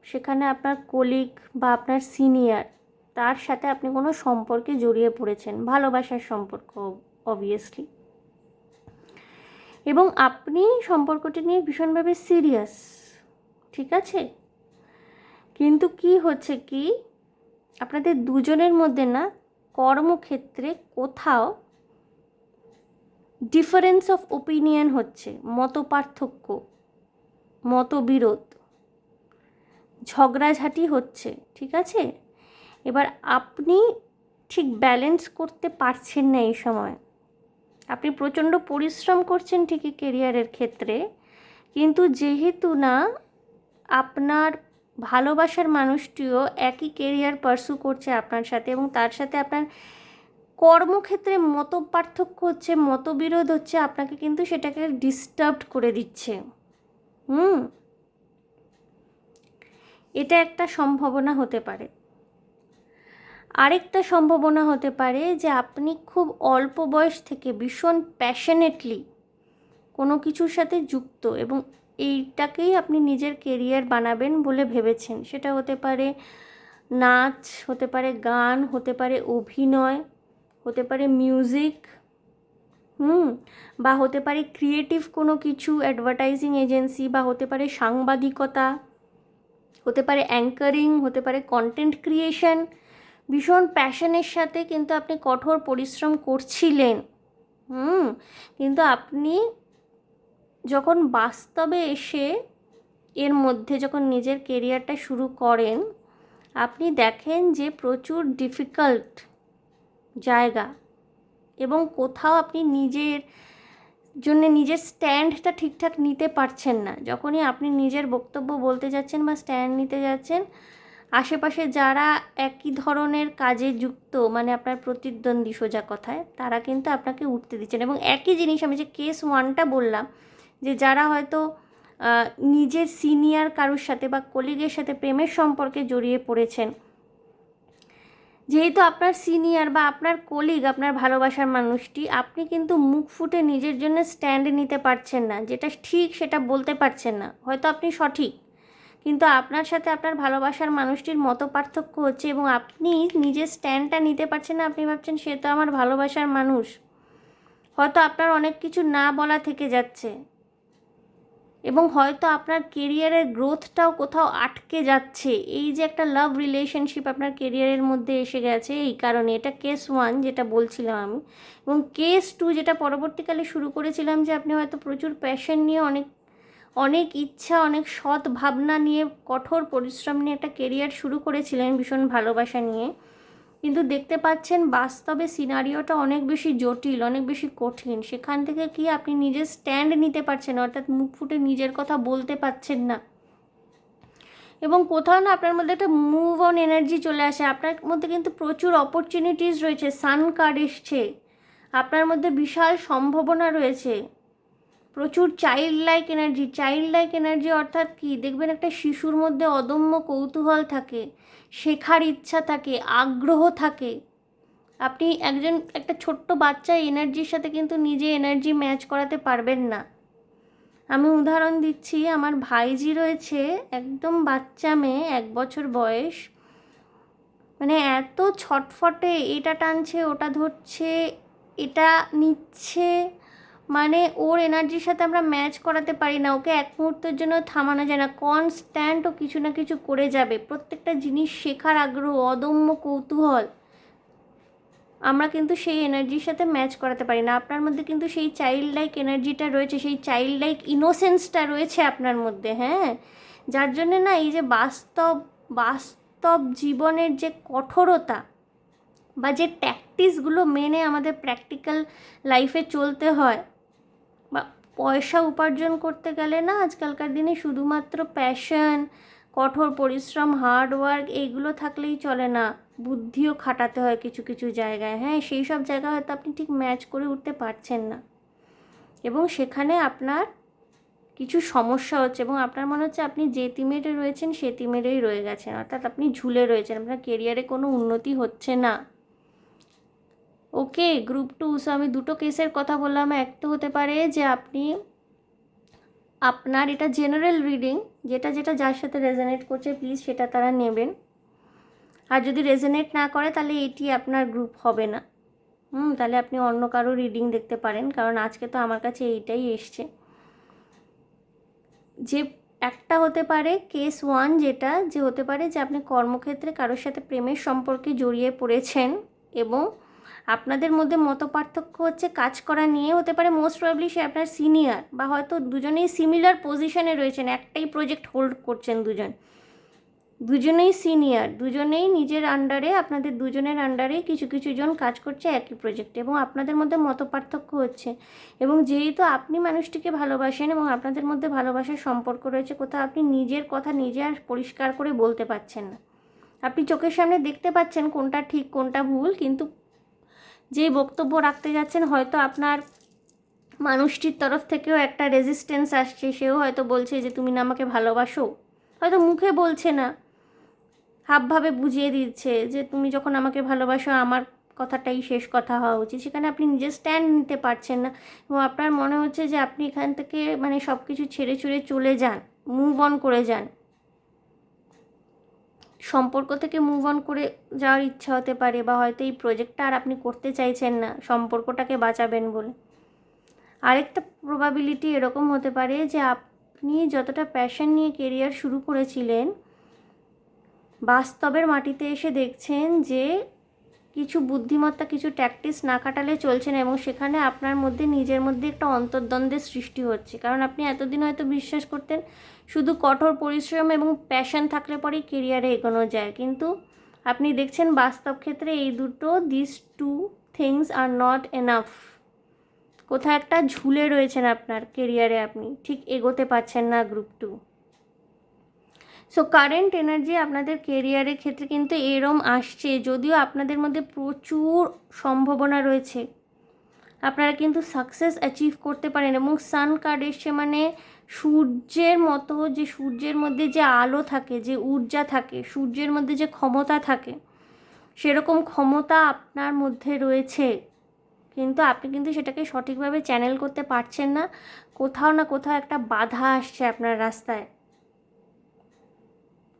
সেখানে আপনার কলিগ বা আপনার সিনিয়র, তার সাথে আপনি কোনো সম্পর্কে জড়িয়ে পড়েছেন, ভালোবাসার সম্পর্ক অবভিয়াসলি, এবং আপনি সম্পর্কটি নিয়ে ভীষণভাবে সিরিয়াস, ঠিক আছে। কিন্তু কি হচ্ছে কি, আপনাদের দুজনের মধ্যে না কর্মক্ষেত্রে কোথাও ডিফারেন্স অফ ওপিনিয়ন হচ্ছে, মতপার্থক্য, মতবিরোধ, ঝগড়াঝাটি হচ্ছে, ঠিক আছে। এবার আপনি ঠিক ব্যালেন্স করতে পারছেন না এই সময়। আপনি প্রচণ্ড পরিশ্রম করছেন ঠিকই কেরিয়ারের ক্ষেত্রে, কিন্তু যেহেতু না আপনার ভালোবাসার মানুষটিও একই কেরিয়ার পার্সু করছে আপনার সাথে, এবং তার সাথে আপনার কর্মক্ষেত্রে মত পার্থক্য হচ্ছে, মতবিরোধ হচ্ছে, আপনাকে কিন্তু সেটাকে ডিস্টার্বড করে দিচ্ছে। এটা একটা সম্ভাবনা হতে পারে। আরেকটা সম্ভাবনা হতে পারে যে আপনি খুব অল্প বয়স থেকে ভীষণ প্যাশনেটলি কোনো কিছুর সাথে যুক্ত, এবং এইটাকেই আপনি নিজের কেরিয়ার বানাবেন বলে ভেবেছেন। সেটা হতে পারে নাচ, হতে পারে গান, হতে পারে অভিনয়, হতে পারে মিউজিক, বা হতে পারে ক্রিয়েটিভ কোনো কিছু, অ্যাডভার্টাইজিং এজেন্সি, বা হতে পারে সাংবাদিকতা, হতে পারে অ্যাঙ্কারিং, হতে পারে কন্টেন্ট ক্রিয়েশন। ভীষণ প্যাশনের সাথে কিন্তু আপনি কঠোর পরিশ্রম করছিলেন, কিন্তু আপনি যখন বাস্তবে এসে এর মধ্যে যখন নিজের কেরিয়ারটা শুরু করেন, আপনি দেখেন যে প্রচুর ডিফিকাল্ট জায়গা, এবং কোথাও আপনি নিজের জন্য নিজের স্ট্যান্ডটা ঠিকঠাক নিতে পারছেন না। যখনই আপনি নিজের বক্তব্য বলতে যাচ্ছেন বা স্ট্যান্ড নিতে যাচ্ছেন, আশেপাশে যারা একই ধরনের কাজে যুক্ত, মানে আপনার প্রতিদ্বন্দ্বী সোজা কথায়, তারা কিন্তু আপনাকে উঠতে দিচ্ছেন। এবং একই জিনিস আমি যে কেস 1টা বললাম, যে যারা হয়তো নিজের সিনিয়র কারোর সাথে বা কলিগের সাথে প্রেমের সম্পর্কে জড়িয়ে পড়েছেন, যেহেতু আপনার সিনিয়র বা আপনার কলিগ আপনার ভালোবাসার মানুষটি, আপনি কিন্তু মুখ ফুটে নিজের জন্য স্ট্যান্ড নিতে পারছেন না, যেটা ঠিক সেটা বলতে পারছেন না। হয়তো আপনি সঠিক, কিন্তু আপনার সাথে আপনার ভালোবাসার মানুষটির মত পার্থক্য হচ্ছে, এবং আপনি নিজের স্ট্যান্ডটা নিতে পারছেন না। আপনি ভাবছেন সে তো আমার ভালোবাসার মানুষ, হয়তো আপনার অনেক কিছু না বলা থেকে যাচ্ছে, এবং হয়তো আপনার কেরিয়ারের গ্রোথটাও কোথাও আটকে যাচ্ছে। এই যে একটা লাভ রিলেশনশিপ আপনার কেরিয়ারের মধ্যে এসে গেছে, এই কারণে। এটা কেস 1 যেটা বলছিলাম আমি। এবং কেস 2 যেটা পরবর্তীকালে শুরু করেছিলাম, যে আপনি হয়তো প্রচুর প্যাশন নিয়ে, অনেক ইচ্ছা, অনেক সৎ ভাবনা নিয়ে, কঠোর পরিশ্রম নিয়ে একটা কেরিয়ার শুরু করেছিলেন ভীষণ ভালোবাসা নিয়ে, কিন্তু দেখতে পাচ্ছেন বাস্তবে সিনারিওটা অনেক বেশি জটিল, অনেক বেশি কঠিন। সেখান থেকে কি আপনি নিজের স্ট্যান্ড নিতে পারছেন না, অর্থাৎ মুখ ফুটে নিজের কথা বলতে পারছেন না, এবং কোথাও না আপনার মধ্যে একটা মুভ অন এনার্জি চলে আসে। আপনার মধ্যে কিন্তু প্রচুর অপরচুনিটিস রয়েছে, সান কার্ড এসছে, আপনার মধ্যে বিশাল সম্ভাবনা রয়েছে, প্রচুর চাইল্ড লাইক এনার্জি অর্থাৎ কি, দেখবেন একটা শিশুর মধ্যে অদম্য কৌতূহল থাকে, শেখার ইচ্ছা থাকে, আগ্রহ থাকে। আপনি একটা ছোট্ট বাচ্চা এনার্জির সাথে কিন্তু নিজে এনার্জি ম্যাচ করাতে পারবেন না। আমি উদাহরণ দিচ্ছি, আমার ভাইজি রয়েছে, একদম বাচ্চা মেয়ে, 1 বছর বয়স, মানে এত ছটফটে, এটা টানছে, ওটা ধরছে, এটা নিচ্ছে, মানে ওর এনার্জির সাথে আমরা ম্যাচ করাতে পারি না, ওকে এক মুহূর্তের জন্য থামানো যায় না, কনস্ট্যান্ট ও কিছু না কিছু করে যাবে, প্রত্যেকটা জিনিস শেখার আগ্রহ, অদম্য কৌতূহল, আমরা কিন্তু সেই এনার্জির সাথে ম্যাচ করাতে পারি না। আপনার মধ্যে কিন্তু সেই চাইল্ড লাইক এনার্জিটা রয়েছে, সেই চাইল্ড লাইক ইনোসেন্সটা রয়েছে আপনার মধ্যে, হ্যাঁ, যার জন্যে না এই যে বাস্তব বাস্তব জীবনের যে কঠোরতা বা যে ট্যাকটিক্সগুলো মেনে আমাদের প্র্যাকটিক্যাল লাইফে চলতে হয়, বা পয়সা উপার্জন করতে গেলে না আজকালকার দিনে শুধুমাত্র প্যাশন, কঠোর পরিশ্রম, হার্ড ওয়ার্ক এইগুলো থাকলেই চলে না, বুদ্ধিও খাটাতে হয় কিছু কিছু জায়গায়, হ্যাঁ, সেই সব জায়গায় হয়তো আপনি ঠিক ম্যাচ করে উঠতে পারছেন না এবং সেখানে আপনার কিছু সমস্যা হচ্ছে এবং আপনার মনে হচ্ছে আপনি যে তিমিরে রয়েছেন সে তিমিরেই রয়ে গেছেন, অর্থাৎ আপনি ঝুলে রয়েছেন, আপনার কেরিয়ারে কোনো উন্নতি হচ্ছে না। ওকে, গ্রুপ 2, সো আমি দুটো কেসের কথা বললাম। এক তো হতে পারে যে আপনি, আপনার এটা জেনারেল রিডিং, যেটা যেটা যার সাথে রেজোনেট করছে প্লিজ সেটা তারা নেবেন, আর যদি রেজোনেট না করে তাহলে এটি আপনার গ্রুপ হবে না, তাহলে আপনি অন্য কারো রিডিং দেখতে পারেন, কারণ আজকে তো আমার কাছে এইটাই এসছে। যে একটা হতে পারে কেস 1, যেটা যে হতে পারে যে আপনি কর্মক্ষেত্রে কারোর সাথে প্রেমের সম্পর্কে জড়িয়ে পড়েছেন এবং আপনাদের মধ্যে মতপার্থক্য হচ্ছে কাজ করা নিয়ে, হতে পারে মোস্ট প্রবাবলি সে আপনার সিনিয়র, বা হয়তো দুজনেই সিমিলার পজিশনে রয়েছেন, একটাই প্রজেক্ট হোল্ড করছেন দুজনেই সিনিয়র, দুজনেই নিজের আন্ডারে, আপনাদের দুজনের আন্ডারে কিছু কিছু জন কাজ করছে একই প্রজেক্টে এবং আপনাদের মধ্যে মতপার্থক্য হচ্ছে, এবং যেহেতু আপনি মানুষটিকে ভালোবাসেন এবং আপনাদের মধ্যে ভালোবাসার সম্পর্ক রয়েছে, কোথাও আপনি নিজের কথা নিজে আর পরিষ্কার করে বলতে পারছেন না, আপনি চোখের সামনে দেখতে পাচ্ছেন কোনটা ঠিক কোনটা ভুল, কিন্তু যেই বক্তব্য রাখতে যাচ্ছেন হয়তো আপনার মানুষটির তরফ থেকেও একটা রেজিস্ট্যান্স আসছে, সেও হয়তো বলছে যে তুমি না আমাকে ভালোবাসো, হয়তো মুখে বলছে না, হাবভাবে বুঝিয়ে দিচ্ছে যে তুমি যখন আমাকে ভালোবাসো আমার কথাটাই শেষ কথা হওয়া উচিত, সেখানে আপনি নিজের স্ট্যান্ড নিতে পারছেন না এবং আপনার মনে হচ্ছে যে আপনি এখান থেকে মানে সব কিছু ছেড়ে ছুড়ে চলে যান, মুভ অন করে যান, সম্পর্ক থেকে মুভ অন করে যাওয়ার ইচ্ছা হতে পারে, বা হয়তো এই প্রজেক্টটা আর আপনি করতে চাইছেন না সম্পর্কটাকে বাঁচাবেন বলে। আরেকটা প্রবাবিলিটি এরকম হতে পারে যে আপনি যতটা প্যাশন নিয়ে কেরিয়ার শুরু করেছিলেন, বাস্তবের মাটিতে এসে দেখছেন যে কিছু বুদ্ধিমত্তা, কিছু ট্যাকটিক্স না খাটালে চলছে না এবং সেখানে আপনার মধ্যে নিজের মধ্যে একটা অন্তর্দ্বন্দ্বের সৃষ্টি হচ্ছে, কারণ আপনি এতদিন হয়তো বিশ্বাস করতেন শুধু কঠোর পরিশ্রম এবং প্যাশন থাকলে পরেই কেরিয়ারে এগোনো যায়, কিন্তু আপনি দেখছেন বাস্তব ক্ষেত্রে এই দুটো, this two things are not enough, কোথাও একটা ঝুলে রয়েছেন আপনার কেরিয়ারে, আপনি ঠিক এগোতে পারছেন না গ্রুপ 2। সো কারেন্ট এনার্জি আপনাদের কেরিয়ারের ক্ষেত্রে কিন্তু এরম আসছে, যদিও আপনাদের মধ্যে প্রচুর সম্ভাবনা রয়েছে, আপনারা কিন্তু সাকসেস অ্যাচিভ করতে পারেন এবং সান কার্ড এসছে মানে সূর্যের মতো, যে সূর্যের মধ্যে যে আলো থাকে, যে ঊর্জা থাকে, সূর্যের মধ্যে যে ক্ষমতা থাকে, সেরকম ক্ষমতা আপনার মধ্যে রয়েছে, কিন্তু আপনি কিন্তু সেটাকে সঠিকভাবে চ্যানেল করতে পারছেন না, কোথাও না কোথাও একটা বাধা আসছে আপনার রাস্তায়।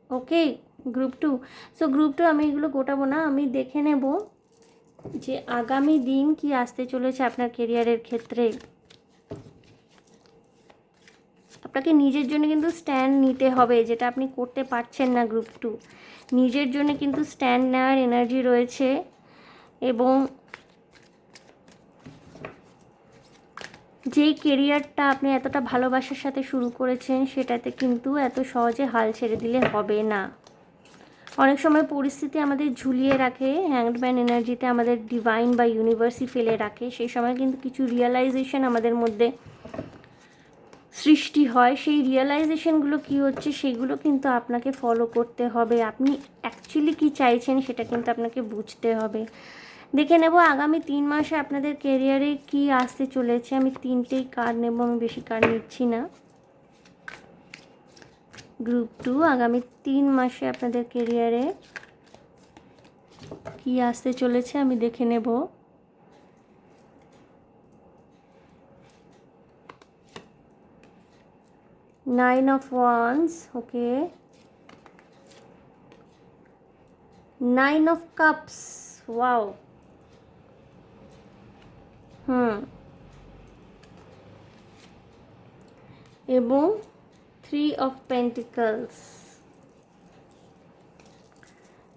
ওকে, গ্রুপ 2, সো গ্রুপ 2 আমি এগুলো গোটাবো না, আমি দেখে নেব যে আগামী দিন কি আসতে চলেছে আপনার কেরিয়ারের ক্ষেত্রে। আপনাকে নিজের জন্য কিন্তু স্ট্যান্ড নিতে হবে, যেটা আপনি করতে পারছেন না গ্রুপ 2, নিজের জন্য কিন্তু স্ট্যান্ড নেওয়ার এনার্জি রয়েছে এবং যেই কেরিয়ারটা আপনি এতটা ভালোবাসার সাথে শুরু করেছেন সেটাতে কিন্তু এত সহজে হাল ছেড়ে দিলে হবে না। অনেক সময় পরিস্থিতি আমাদের ঝুলিয়ে রাখে, হ্যাংডম্যান এনার্জিতে আমাদের ডিভাইন বা ইউনিভার্সই ফেলে রাখে, সেই সময় কিন্তু কিছু রিয়েলাইজেশন আমাদের মধ্যে সৃষ্টি হয়, সেই রিয়েলাইজেশনগুলো কী হচ্ছে সেগুলো কিন্তু আপনাকে ফলো করতে হবে, আপনি অ্যাকচুয়ালি কী চাইছেন সেটা কিন্তু আপনাকে বুঝতে হবে। দেখে নেব আগামী 3 মাসে আপনাদের কেরিয়ারে কি আসতে চলেছে। আমি 3টেই কার্ড নেব, আমি বেশি কার্ড নিচ্ছি না। গ্রুপ 2 আগামী 3 মাসে আপনাদের কেরিয়ারে কি আসতে চলেছে আমি দেখে নেব। Nine of wands, okay, nine of cups, wow, এবং 3 অফ পেন্টিকলস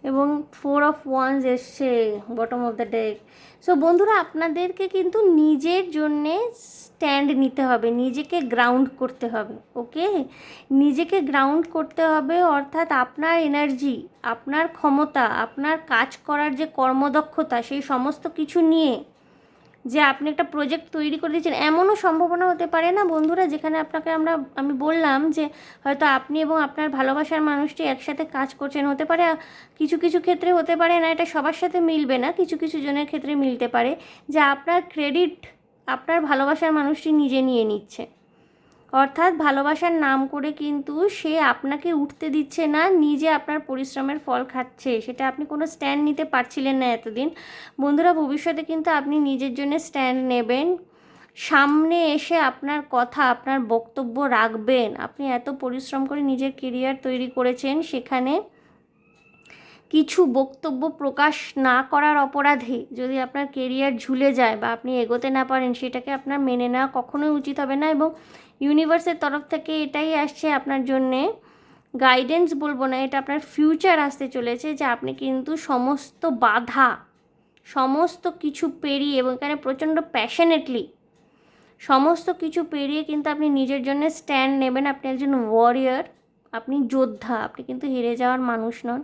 এবং 4 অফ ওয়ান্স এসছে bottom of the day. So বন্ধুরা, আপনাদেরকে কিন্তু নিজের জন্যে স্ট্যান্ড নিতে হবে, নিজেকে গ্রাউন্ড করতে হবে। ওকে, নিজেকে গ্রাউন্ড করতে হবে, অর্থাৎ আপনার এনার্জি, আপনার ক্ষমতা, আপনার কাজ করার যে কর্মদক্ষতা, সেই সমস্ত কিছু নিয়ে যে আপনি একটা প্রজেক্ট তৈরি করে দিয়েছেন, এমনও সম্ভাবনা হতে পারে না বন্ধুরা, যেখানে আমি বললাম যে হয়তো আপনি এবং আপনার ভালোবাসার মানুষটি একসাথে কাজ করছেন। হতে পারে কিছু কিছু ক্ষেত্রে হতে পারে না, এটা সবার সাথে মিলবে না, কিছু কিছু জনের ক্ষেত্রে মিলতে পারে যে আপনার ক্রেডিট আপনার ভালোবাসার মানুষটি নিজে নিয়ে নিচ্ছে। অর্থাৎ ভালোবাসার নাম করে কিন্তু সে আপনাকে উঠতে দিচ্ছে না, নিজে আপনার পরিশ্রমের ফল খাচ্ছে। সেটা আপনি কোনো স্ট্যান্ড নিতে পারছিলেন না এতদিন। বন্ধুরা, ভবিষ্যতে কিন্তু আপনি নিজের জন্য স্ট্যান্ড নেবেন, সামনে এসে আপনার কথা, আপনার বক্তব্য রাখবেন। আপনি এত পরিশ্রম করে নিজের কেরিয়ার তৈরি করেছেন, সেখানে কিছু বক্তব্য প্রকাশ না করার অপরাধে যদি আপনার কেরিয়ার ঝুলে যায় বা আপনি এগোতে না পারেন, সেটাকে আপনার মেনে নেওয়া কখনোই উচিত হবে না। এবং ইউনিভার্সের তরফ থেকে এটাই আসছে আপনার জন্যে গাইডেন্স, বলবো না, এটা আপনার ফিউচার আসতে চলেছে, যে আপনি কিন্তু সমস্ত বাধা, সমস্ত কিছু পেরিয়ে, এবং এখানে প্রচণ্ড প্যাশনেটলি সমস্ত কিছু পেরিয়ে কিন্তু আপনি নিজের জন্য স্ট্যান্ড নেবেন। আপনি একজন ওয়ারিয়র, আপনি যোদ্ধা, আপনি কিন্তু হেরে যাওয়ার মানুষ নন।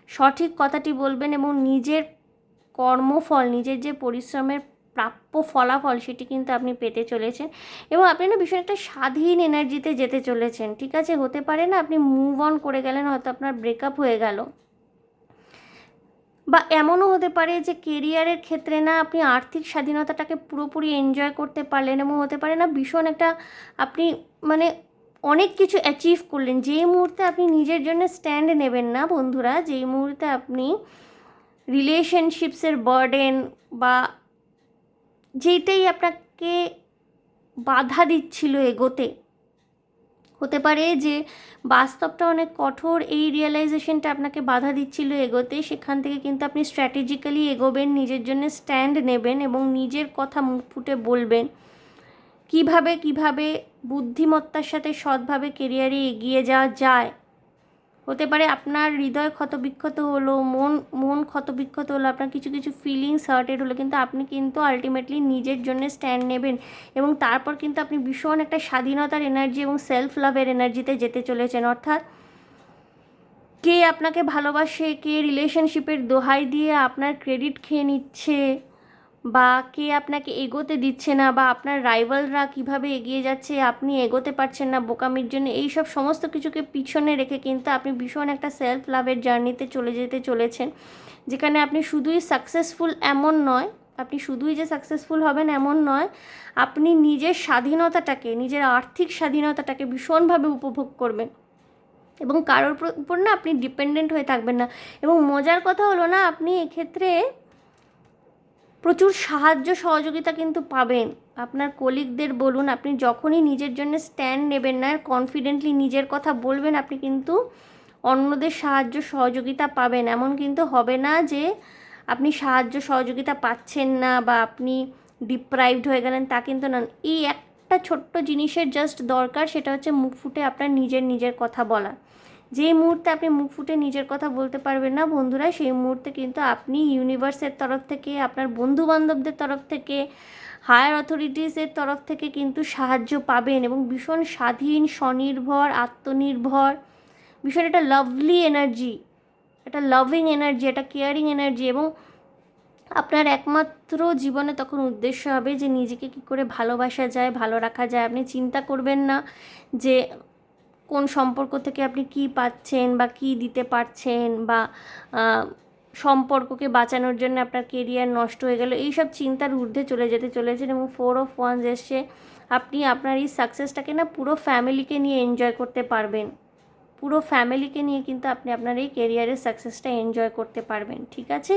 সঠিক কথাটি বলবেন এবং নিজের কর্মফল, নিজের যে পরিশ্রমের প্রাপ্য ফলাফল, সেটি কিন্তু আপনি পেতে চলেছেন। এবং আপনি না ভীষণ একটা স্বাধীন এনার্জিতে যেতে চলেছেন। ঠিক আছে, হতে পারে না আপনি মুভ অন করে গেলেন, হয়তো আপনার ব্রেকআপ হয়ে গেল, বা এমনও হতে পারে যে কেরিয়ারের ক্ষেত্রে না আপনি আর্থিক স্বাধীনতাটাকে পুরোপুরি এনজয় করতে পারলেন, এবং হতে পারে না ভীষণ একটা আপনি মানে অনেক কিছু অ্যাচিভ করলেন। যেই মুহূর্তে আপনি নিজের জন্য স্ট্যান্ড নেবেন না বন্ধুরা, যেই মুহূর্তে আপনি রিলেশনশিপসের বার্ডেন বা যেটাই আপনাকে বাধা দিচ্ছিল এগোতে, হতে পারে যে বাস্তবটা অনেক কঠোর, এই রিয়েলাইজেশনটা আপনাকে বাধা দিচ্ছিল এগোতে, সেখান থেকে কিন্তু আপনি স্ট্র্যাটেজিক্যালি এগোবেন, নিজের জন্য স্ট্যান্ড নেবেন এবং নিজের কথা মুখ ফুটে বলবেন। কিভাবে বুদ্ধিমত্তার সাথে সৎভাবে কেরিয়ারে এগিয়ে যাওয়া যায়। হতে পারে আপনার হৃদয় ক্ষতবিক্ষত হলো, মন ক্ষতবিক্ষত হলো, আপনার কিছু কিছু ফিলিংস হার্টেড হলো, কিন্তু আপনি কিন্তু আলটিমেটলি নিজের জন্য স্ট্যান্ড নেবেন এবং তারপর কিন্তু আপনি ভীষণ একটা স্বাধীনতার এনার্জি এবং সেলফ লাভের এনার্জিতে যেতে চলেছেন। অর্থাৎ কে আপনাকে ভালোবাসে, কে রিলেশনশিপের দোহাই দিয়ে আপনার ক্রেডিট খেয়ে নিচ্ছে, বা কে আপনাকে এগোতে দিচ্ছে না, বা আপনার রাইভালরা কিভাবে এগিয়ে যাচ্ছে, আপনি এগোতে পারছেন না বোকামির জন্য, এই সব সমস্ত কিছুকে পিছনে রেখে কিন্তু আপনি ভীষণ একটা সেলফ লাভের জার্নিতে চলে যেতে চলেছেন, যেখানে আপনি শুধুই সাকসেসফুল এমন নয়, আপনি শুধুই যে সাকসেসফুল হবেন এমন নয়, আপনি নিজের স্বাধীনতাটাকে, নিজের আর্থিক স্বাধীনতাটাকে ভীষণভাবে উপভোগ করবেন এবং কারোর উপর না আপনি ডিপেন্ডেন্ট হয়ে থাকবেন না। এবং মজার কথা হলো না, আপনি এক্ষেত্রে প্রচুর সাহায্য সহযোগিতা কিন্তু পাবেন। আপনার কলিগদের বলুন, আপনি যখনই নিজের জন্য স্ট্যান্ড নেবেন না, কনফিডেন্টলি নিজের কথা বলবেন, আপনি কিন্তু অন্যদের সাহায্য সহযোগিতা পাবেন। এমন কিন্তু হবে না যে আপনি সাহায্য সহযোগিতা পাচ্ছেন না বা আপনি ডিপ্রাইভড হয়ে গেলেন, তা কিন্তু না। এই একটা ছোট্ট জিনিসের জাস্ট দরকার, সেটা হচ্ছে মুখ ফুটে আপনার নিজের কথা বলা। যেই মুহূর্তে আপনি মুখ ফুটে নিজের কথা বলতে পারবেন না বন্ধুরা, সেই মুহূর্তে কিন্তু আপনি ইউনিভার্সের তরফ থেকে, আপনার বন্ধুবান্ধবদের তরফ থেকে, হায়ার অথরিটিসের তরফ থেকে কিন্তু সাহায্য পাবেন এবং ভীষণ স্বাধীন, স্বনির্ভর, আত্মনির্ভর, ভীষণ একটা লাভলি এনার্জি, একটা লাভিং এনার্জি, একটা কেয়ারিং এনার্জি। এবং আপনার একমাত্র জীবনে তখন উদ্দেশ্য হবে যে নিজেকে কী করে ভালোবাসা যায়, ভালো রাখা যায়। আপনি চিন্তা করবেন না যে কোন সম্পর্ক থেকে আপনি কি পাচ্ছেন বা কি দিতে পারছেন, বা সম্পর্ককে বাঁচানোর জন্য আপনার কেরিয়ার নষ্ট হয়ে গেল, এইসব চিন্তার ঊর্ধ্বে চলে যেতে চলেছেন। এবং 4 অফ ওয়ান্স এসছে, আপনি আপনার এই সাকসেসটাকে না পুরো ফ্যামিলিকে নিয়ে এনজয় করতে পারবেন। পুরো ফ্যামিলিকে নিয়ে কিন্তু আপনি আপনার এই কেরিয়ারের সাকসেসটা এনজয় করতে পারবেন। ঠিক আছে,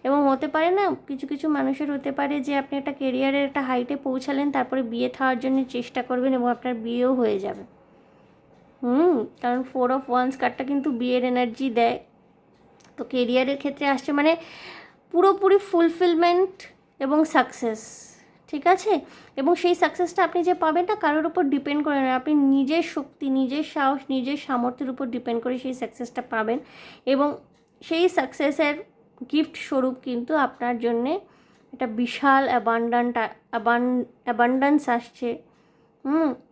এবং হতে পারে না কিছু কিছু মানুষের হতে পারে যে আপনি একটা কেরিয়ারের একটা হাইটে পৌঁছালেন, তারপরে বিয়ে থাওয়ার জন্য চেষ্টা করবেন এবং আপনার বিয়েও হয়ে যাবে। কারণ 4 অফ ওয়ান্স কার্ডটা কিন্তু বিয়ের এনার্জি দেয়। তো কেরিয়ারের ক্ষেত্রে আসছে মানে পুরোপুরি ফুলফিলমেন্ট এবং সাকসেস। ঠিক আছে? এবং সেই সাকসেসটা আপনি যে পাবেন না কারোর উপর ডিপেন্ড করে না, আপনি নিজের শক্তি, নিজের সাহস, নিজের সামর্থ্যের উপর ডিপেন্ড করে সেই সাকসেসটা পাবেন। এবং সেই সাকসেসের গিফট স্বরূপ কিন্তু আপনার জন্যে একটা বিশাল অ্যাবান্ডান্স আসছে।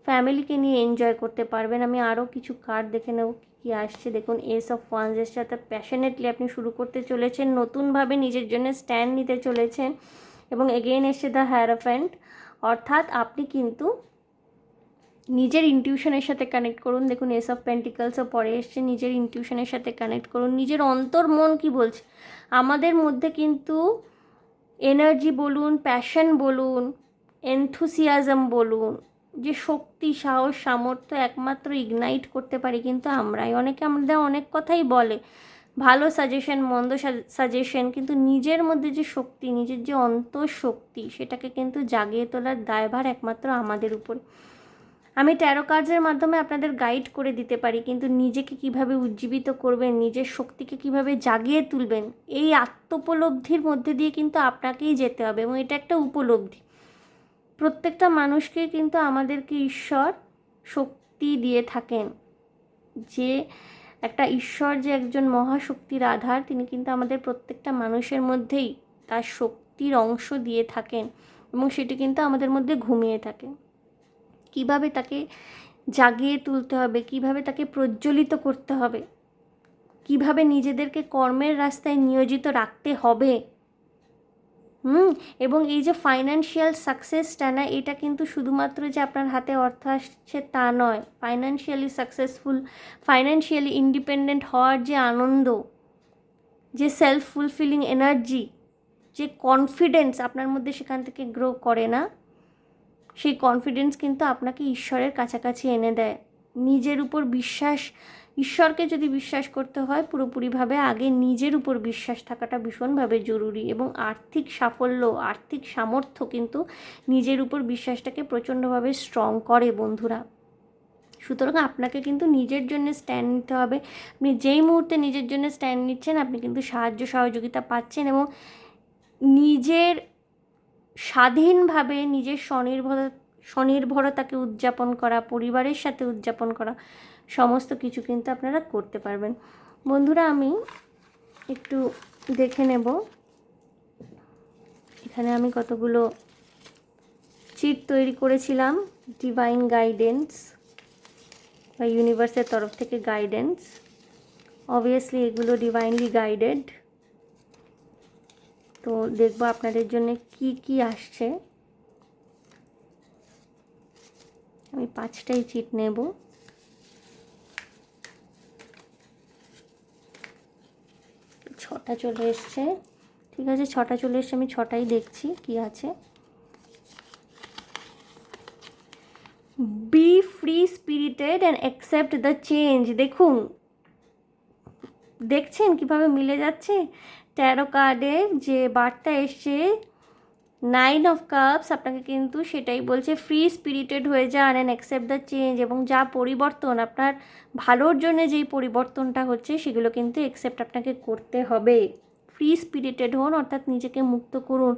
ফ্যামিলিকে নিয়ে এনজয় করতে পারবেন। আমি আরও কিছু কার্ড দেখে নেব কী আসছে। দেখুন, এস অফ ওয়ান্সের সাথে প্যাশনেটলি আপনি শুরু করতে চলেছেন, নতুনভাবে নিজের জন্য স্ট্যান্ড নিতে চলেছেন। এবং এগেইন এসছে দ্য হায়ারোফ্যান্ট, অর্থাৎ আপনি কিন্তু নিজের ইনটিউশনের সাথে কানেক্ট করুন। দেখুন, এস অফ পেন্টিকলসও পরে এসছে, নিজের ইনটিউশনের সাথে কানেক্ট করুন। নিজের অন্তর মন কী বলছে। আমাদের মধ্যে কিন্তু এনার্জি বলুন, প্যাশন বলুন, এনথুসিয়াজম বলুন, যে শক্তি, সাহস, সামর্থ্য একমাত্র ইগনাইট করতে পারি কিন্তু আমরাই। অনেকে আমাদের অনেক কথাই বলে, ভালো সাজেশন, মন্দ সাজেশন, কিন্তু নিজের মধ্যে যে শক্তি, নিজের যে অন্তঃশক্তি, সেটাকে কিন্তু জাগিয়ে তোলার দায়ভার একমাত্র আমাদের উপর। আমি ট্যারো কার্ডসের মাধ্যমে আপনাদের গাইড করে দিতে পারি, কিন্তু নিজেকে কিভাবে উজ্জীবিত করবেন, নিজের শক্তিকে কিভাবে জাগিয়ে তুলবেন, এই আত্মোপলব্ধির মধ্যে দিয়ে কিন্তু আপনাকেই যেতে হবে। এবং এটা একটা উপলব্ধি। প্রত্যেকটা মানুষকেই কিন্তু আমাদেরকে ঈশ্বর শক্তি দিয়ে থাকেন। যে একটা ঈশ্বর, যে একজন মহাশক্তির আধার, তিনি কিন্তু আমাদের প্রত্যেকটা মানুষের মধ্যেই তার শক্তির অংশ দিয়ে থাকেন এবং সেটি কিন্তু আমাদের মধ্যে ঘুমিয়ে থাকে। কিভাবে তাকে জাগিয়ে তুলতে হবে, কিভাবে তাকে প্রজ্বলিত করতে হবে, কিভাবে নিজেদেরকে কর্মের রাস্তায় নিয়োজিত রাখতে হবে। এবং এই যে ফাইন্যান্সিয়াল সাকসেসটা না, এটা কিন্তু শুধুমাত্র যে আপনার হাতে অর্থ আসছে তা নয়। ফাইন্যান্সিয়ালি সাকসেসফুল, ফাইন্যান্সিয়ালি ইন্ডিপেন্ডেন্ট হওয়ার যে আনন্দ, যে সেলফ ফুলফিলিং এনার্জি, যে কনফিডেন্স আপনার মধ্যে সেখান থেকে গ্রো করে না, সেই কনফিডেন্স কিন্তু আপনাকে ঈশ্বরের কাছাকাছি এনে দেয়। নিজের উপর বিশ্বাস, ঈশ্বরকে যদি বিশ্বাস করতে হয় পুরোপুরিভাবে আগে নিজের উপর বিশ্বাস থাকাটা ভীষণভাবে জরুরি। এবং আর্থিক সাফল্য, আর্থিক সামর্থ্য কিন্তু নিজের উপর বিশ্বাসটাকে প্রচণ্ডভাবে স্ট্রং করে বন্ধুরা। সুতরাং আপনাকে কিন্তু নিজের জন্য স্ট্যান্ড নিতে হবে। আপনি যেই মুহূর্তে নিজের জন্য স্ট্যান্ড নিচ্ছেন, আপনি কিন্তু সাহায্য সহযোগিতা পাচ্ছেন এবং নিজের স্বাধীনভাবে নিজের স্বনির্ভরতাকে উদযাপন করা, পরিবারের সাথে উদযাপন করা, সমস্ত কিছু কিন্তু আপনারা করতে পারবেন। বন্ধুরা, আমি একটু দেখে নেব, এখানে আমি কতগুলো চিট তৈরি করেছিলাম, ডিভাইন গাইডেন্স বা ইউনিভার্সের তরফ থেকে গাইডেন্স। অবভিয়াসলি এগুলো ডিভাইনলি গাইডেড। তো দেখবো আপনাদের জন্য কি কি আসছে। আমি 5টাই চিট নেব। ছটা চলে এসছে, ঠিক আছে, 6টা চলে এসছে, আমি 6টাই দেখছি কি আছে। B free spirited and accept the change. দেখুন, দেখছেন কিভাবে মিলে যাচ্ছে। ট্যারো কার্ডের যে বার্তা এসছে 9 অফ কাপস, আপনাকে কিন্তু সেটাই বলছে, ফ্রি স্পিরিটেড হয়ে যান অ্যান্ড অ্যাকসেপ্ট দ্য চেঞ্জ। এবং যা পরিবর্তন, আপনার ভালোর জন্য যেই পরিবর্তনটা হচ্ছে, সেগুলো কিন্তু অ্যাকসেপ্ট আপনাকে করতে হবে। ফ্রি স্পিরিটেড হন, অর্থাৎ নিজেকে মুক্ত করুন।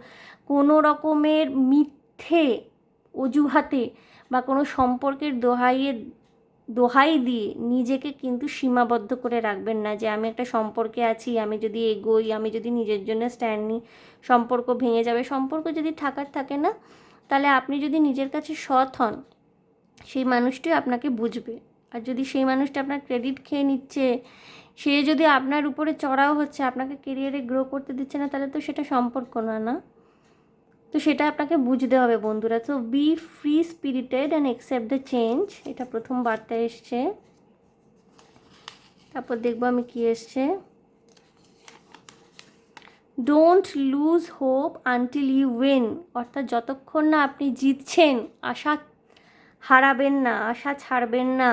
কোনো রকমের মিথ্যে অজুহাতে বা কোনো সম্পর্কের দোহাই দিয়ে নিজেকে কিন্তু সীমাবদ্ধ করে রাখবেন না, যে আমি একটা সম্পর্কে আছি, আমি যদি এগোই, আমি যদি নিজের জন্য স্ট্যান্ড নিই, সম্পর্ক ভেঙে যাবে। সম্পর্ক যদি থাকার থাকে না, তাহলে আপনি যদি নিজের কাছে সৎ হন, সেই মানুষটিও আপনাকে বুঝবে। আর যদি সেই মানুষটা আপনার ক্রেডিট খেয়ে নিচ্ছে, সে যদি আপনার উপরে চড়াও হচ্ছে, আপনাকে কেরিয়ারে গ্রো করতে দিচ্ছে না, তাহলে তো সেটা সম্পর্ক না। তো সেটা আপনাকে বুঝতে হবে বন্ধুরা। তো be free spirited and accept the change, এটা প্রথম বার্তা এসছে। তারপর দেখবো আমি কি এসছে। Don't lose hope until you win, অর্থাৎ যতক্ষণ না আপনি জিতছেন, আশা হারাবেন না, আশা ছাড়বেন না,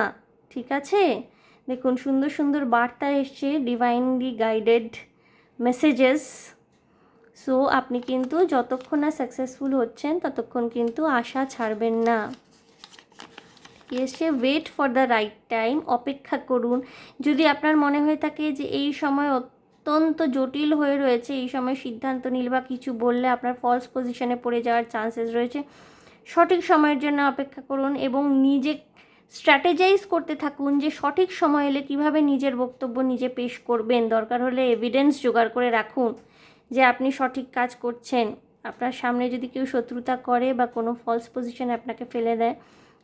ঠিক আছে। দেখুন, সুন্দর সুন্দর বার্তা এসছে, ডিভাইনলি গাইডেড মেসেজেস। সো আপনি কিন্তু যতক্ষণ না সাকসেসফুল হচ্ছেন, ততক্ষণ কিন্তু আশা ছাড়বেন না। এসে wait for the right time, অপেক্ষা করুন। যদি আপনার মনে হয়ে থাকে যে এই সময় অত্যন্ত জটিল হয়ে রয়েছে। এই সময় সিদ্ধান্ত নিলে বা কিছু বললে আপনার ফলস পজিশনে পড়ে যাওয়ার চান্সেস রয়েছে। সঠিক সময়ের জন্য অপেক্ষা করুন এবং নিজে স্ট্র্যাটেজাইজ করতে থাকুন যে সঠিক সময় এলে কীভাবে নিজের বক্তব্য নিজে পেশ করবেন। দরকার হলে এভিডেন্স জোগাড় করে রাখুন যে আপনি সঠিক কাজ করছেন। আপনার সামনে যদি কেউ শত্রুতা করে বা কোনো ফলস পজিশনে আপনাকে ফেলে দেয়,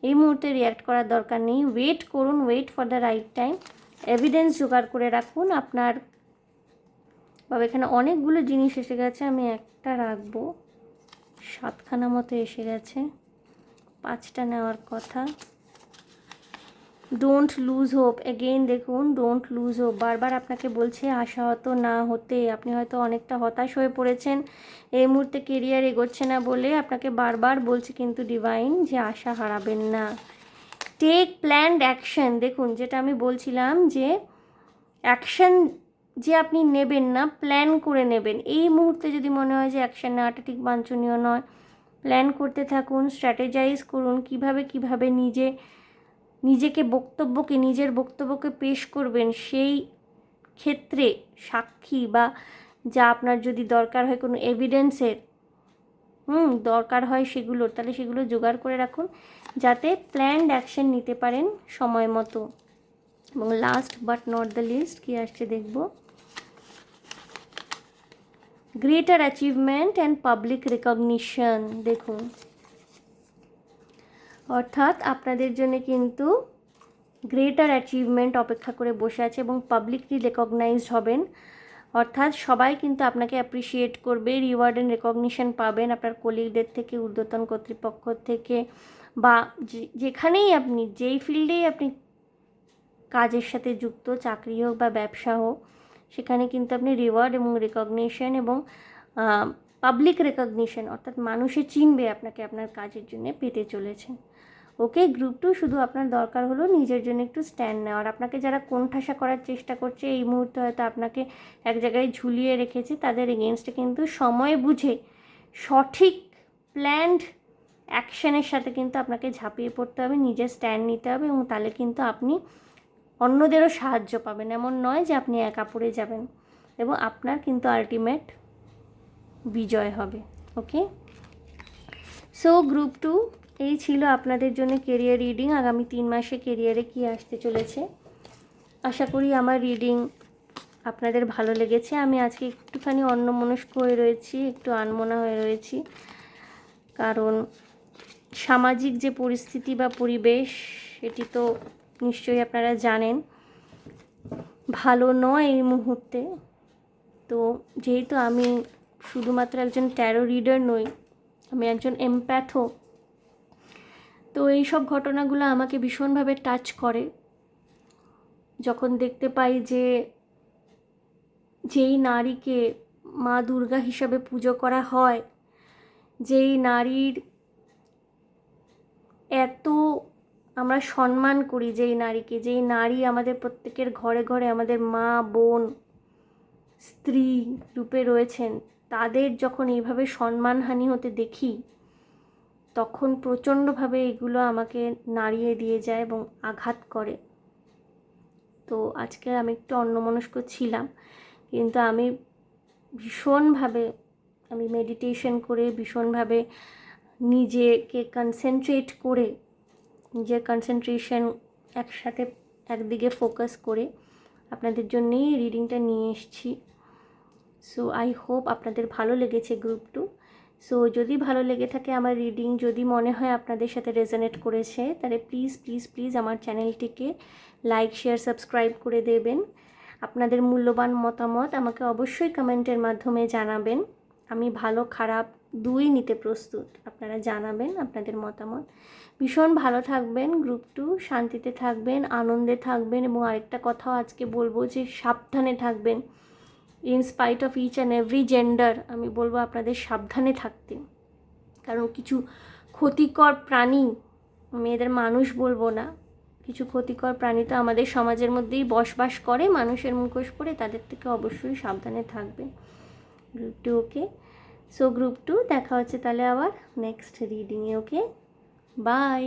এই মুহূর্তে রিয়্যাক্ট করার দরকার নেই। ওয়েট করুন, wait for the right time. Evidence জোগাড় করে রাখুন আপনার। বাবা এখানে অনেকগুলো জিনিস এসে গেছে, আমি একটা রাখবো। 7খানা মতো এসে গেছে, 5টা নেওয়ার কথা। ডোন্ট লুজ হোপ, এগেইন দেখুন ডোন্ট লুজ হোপ, বারবার আপনাকে বলছে আশাহত না হতে। আপনি হয়তো অনেকটা হতাশ হয়ে পড়েছেন, এই মুহূর্তে কেরিয়ার এগোচ্ছে না বলে আপনাকে বারবার বলছে কিন্তু ডিভাইন যে আশা হারাবেন না। টেক প্ল্যান্ড অ্যাকশন, দেখুন যেটা আমি বলছিলাম যে অ্যাকশন যে আপনি নেবেন না, প্ল্যান করে নেবেন। এই মুহূর্তে যদি মনে হয় যে অ্যাকশন নেওয়াটা ঠিক বাঞ্ছনীয় নয়, প্ল্যান করতে থাকুন, স্ট্র্যাটেজাইজ করুন কিভাবে নিজেকে নিজের বক্তব্যকে পেশ করবেন। সেই ক্ষেত্রে সাক্ষী বা যা আপনার যদি দরকার হয় কোনো এভিডেন্সের দরকার হয় সেগুলোর, তাহলে সেগুলো জোগাড় করে রাখুন যাতে প্ল্যান্ড অ্যাকশন নিতে পারেন সময় মতো। এবং last but not the least কী আসছে দেখব, greater achievement and public recognition. দেখুন অর্থাৎ আপনাদের জন্য কিন্তু গ্রেটার অ্যাচিভমেন্ট অপেক্ষা করে বসে আছে এবং পাবলিকলি রেকগনাইজড হবেন। অর্থাৎ সবাই কিন্তু আপনাকে অ্যাপ্রিসিয়েট করবে, রিওয়ার্ড অ্যান্ড রেকগনিশন পাবেন আপনার কলিগদের থেকে, ঊর্ধ্বতন কর্তৃপক্ষ থেকে, বা যেখানেই আপনি যেই ফিল্ডেই আপনি কাজের সাথে যুক্ত, চাকরি হোক বা ব্যবসা হোক, সেখানে কিন্তু আপনি রিওয়ার্ড এবং রেকগনিশন এবং পাবলিক রেকগনিশন অর্থাৎ মানুষে চিনবে আপনাকে আপনার কাজের জন্য পেতে চলেছেন। ওকে, গ্রুপ 2 শুধু আপনার দরকার হলো নিজের জন্য একটু স্ট্যান্ড নেওয়ার। আপনাকে যারা কোণঠাসা করার চেষ্টা করছে, এই মুহূর্তে হয়তো আপনাকে এক জায়গায় ঝুলিয়ে রেখেছে, তাদের এগেনস্টে কিন্তু সময় বুঝে সঠিক প্ল্যান্ড অ্যাকশনের সাথে কিন্তু আপনাকে ঝাঁপিয়ে পড়তে হবে, নিজের স্ট্যান্ড নিতে হবে এবং তাহলে কিন্তু আপনি অন্যদেরও সাহায্য পাবেন। এমন নয় যে আপনি একা পড়ে যাবেন এবং আপনার কিন্তু আলটিমেট বিজয় হবে। ওকে, সো গ্রুপ 2 এই ছিল আপনাদের জন্য কেরিয়ার রিডিং। আগামী 3 মাসে কেরিয়ারে কী আসতে চলেছে। আশা করি আমার রিডিং আপনাদের ভালো লেগেছে। আমি আজকে একটুখানি অন্যমনস্ক হয়ে রয়েছি, একটু আনমনা হয়ে রয়েছি, কারণ সামাজিক যে পরিস্থিতি বা পরিবেশ সেটি তো নিশ্চয়ই আপনারা জানেন ভালো নয় এই মুহূর্তে। তো যেহেতু আমি শুধুমাত্র একজন ট্যারো রিডার নই, আমি একজন এমপ্যাথও, তো এই সব ঘটনাগুলো আমাকে ভীষণভাবে টাচ করে যখন দেখতে পাই যে যেই নারীকে মা দুর্গা হিসাবে পুজো করা হয়, যেই নারীর এত আমরা সম্মান করি, যেই নারী আমাদের প্রত্যেকের ঘরে ঘরে আমাদের মা বোন স্ত্রী রূপে রয়েছেন, তাদের যখন এইভাবে সম্মানহানি হতে দেখি তখন প্রচণ্ডভাবে এগুলো আমাকে নাড়িয়ে দিয়ে যায় এবং আঘাত করে। তো আজকে আমি একটু অন্যমনস্ক ছিলাম, কিন্তু আমি ভীষণভাবে মেডিটেশন করে ভীষণভাবে নিজেকে কনসেন্ট্রেট করে, নিজের কনসেন্ট্রেশন একসাথে একদিকে ফোকাস করে আপনাদের জন্যই রিডিংটা নিয়ে এসেছি। সো আই হোপ আপনাদের ভালো লেগেছে গ্রুপ 2। সো যদি ভালো লেগে থাকে আমার রিডিং, যদি মনে হয় আপনাদের সাথে রেজোনেট করেছে, তাহলে প্লিজ প্লিজ প্লিজ আমার চ্যানেলটিকে লাইক শেয়ার সাবস্ক্রাইব করে দেবেন। আপনাদের মূল্যবান মতামত আমাকে অবশ্যই কমেন্টের মাধ্যমে জানাবেন। আমি ভালো খারাপ দুই নিতে প্রস্তুত, আপনারা জানাবেন আপনাদের মতামত। ভীষণ ভালো থাকবেন গ্রুপ 2, শান্তিতে থাকবেন, আনন্দে থাকবেন এবং আরেকটা কথাও আজকে বলবো যে সাবধানে থাকবেন। In spite of each and every gender আমি বলবো আপনাদের সাবধানে থাকতে, কারণ কিছু ক্ষতিকর প্রাণী, মেয়েদের মানুষ বলবো না, কিছু ক্ষতিকর প্রাণী তো আমাদের সমাজের মধ্যেই বসবাস করে মানুষের মুখোশ পরে, তাদের থেকে অবশ্যই সাবধানে থাকবেন গ্রুপ 2। ওকে, সো গ্রুপ 2 দেখা হচ্ছে তাহলে আবার নেক্সট রিডিংয়ে। Okay, by.